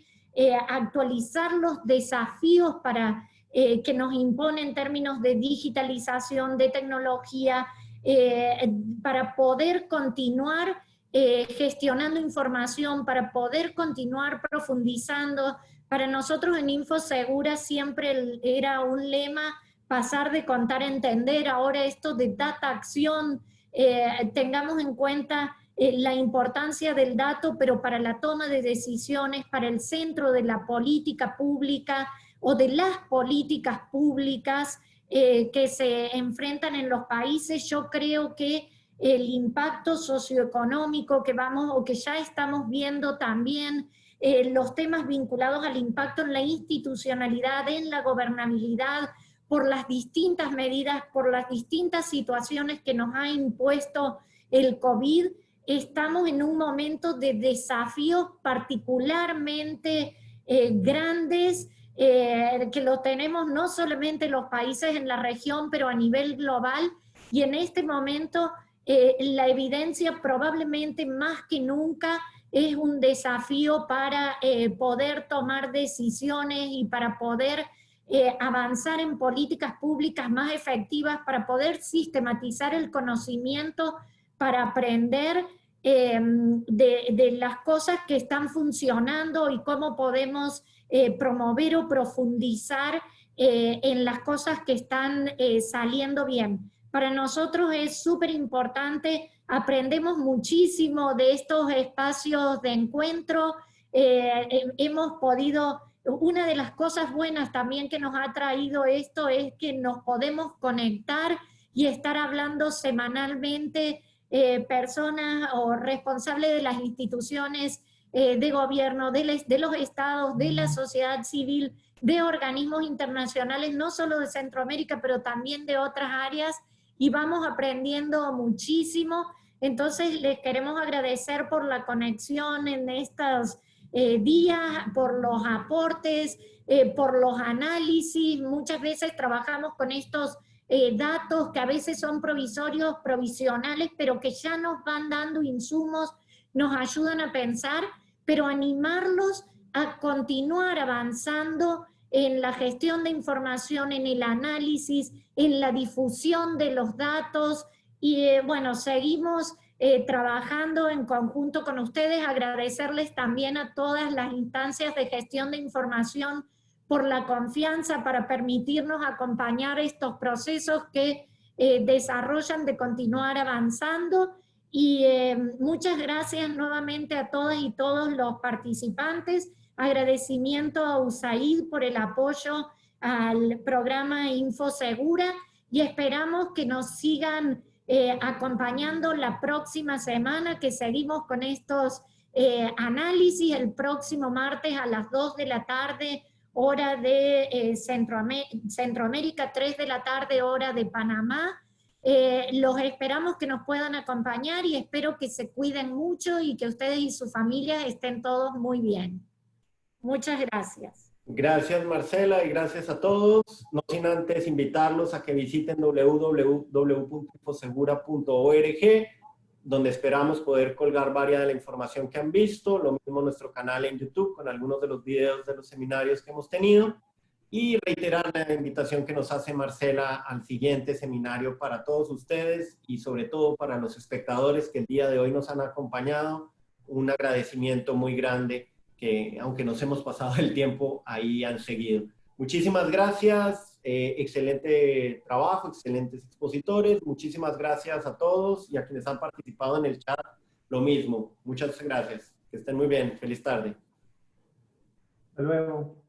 Speaker 3: actualizar los desafíos que nos impone en términos de digitalización, de tecnología, para poder continuar gestionando información, para poder continuar profundizando. Para nosotros en InfoSegura siempre era un lema pasar de contar a entender. Ahora esto de data acción, tengamos en cuenta la importancia del dato, pero para la toma de decisiones, para el centro de la política pública o de las políticas públicas que se enfrentan en los países. Yo creo que el impacto socioeconómico que vamos o que ya estamos viendo también, los temas vinculados al impacto en la institucionalidad, en la gobernabilidad, por las distintas medidas, por las distintas situaciones que nos ha impuesto el COVID, estamos en un momento de desafíos particularmente grandes, que lo tenemos no solamente los países en la región, pero a nivel global, y en este momento la evidencia probablemente más que nunca es un desafío para poder tomar decisiones y para poder avanzar en políticas públicas más efectivas, para poder sistematizar el conocimiento, para aprender de las cosas que están funcionando y cómo podemos promover o profundizar en las cosas que están saliendo bien. Para nosotros es súper importante, aprendemos muchísimo de estos espacios de encuentro, hemos podido, una de las cosas buenas también que nos ha traído esto es que nos podemos conectar y estar hablando semanalmente personas o responsables de las instituciones de gobierno, de los estados, de la sociedad civil, de organismos internacionales, no solo de Centroamérica, pero también de otras áreas, y vamos aprendiendo muchísimo. Entonces les queremos agradecer por la conexión en estos días, por los aportes, por los análisis. Muchas veces trabajamos con estos datos que a veces son provisorios, provisionales, pero que ya nos van dando insumos, nos ayudan a pensar, pero animarlos a continuar avanzando en la gestión de información, en el análisis, en la difusión de los datos, y bueno, seguimos trabajando en conjunto con ustedes. Agradecerles también a todas las instancias de gestión de información por la confianza para permitirnos acompañar estos procesos que desarrollan de continuar avanzando. Y muchas gracias nuevamente a todas y todos los participantes. Agradecimiento a USAID por el apoyo al programa InfoSegura, y esperamos que nos sigan acompañando la próxima semana, que seguimos con estos análisis el próximo martes a las 2 de la tarde, hora de Centroamérica, 3 de la tarde, hora de Panamá. Los esperamos que nos puedan acompañar y espero que se cuiden mucho y que ustedes y sus familias estén todos muy bien. Muchas gracias.
Speaker 1: Gracias, Marcela, y gracias a todos. No sin antes invitarlos a que visiten www.infosegura.org, donde esperamos poder colgar varias de la información que han visto, lo mismo nuestro canal en YouTube con algunos de los videos de los seminarios que hemos tenido, y reiterar la invitación que nos hace Marcela al siguiente seminario para todos ustedes y sobre todo para los espectadores que el día de hoy nos han acompañado. Un agradecimiento muy grande, que aunque nos hemos pasado el tiempo, ahí han seguido. Muchísimas gracias, excelente trabajo, excelentes expositores. Muchísimas gracias a todos y a quienes han participado en el chat, lo mismo. Muchas gracias, que estén muy bien, feliz tarde.
Speaker 6: Hasta luego.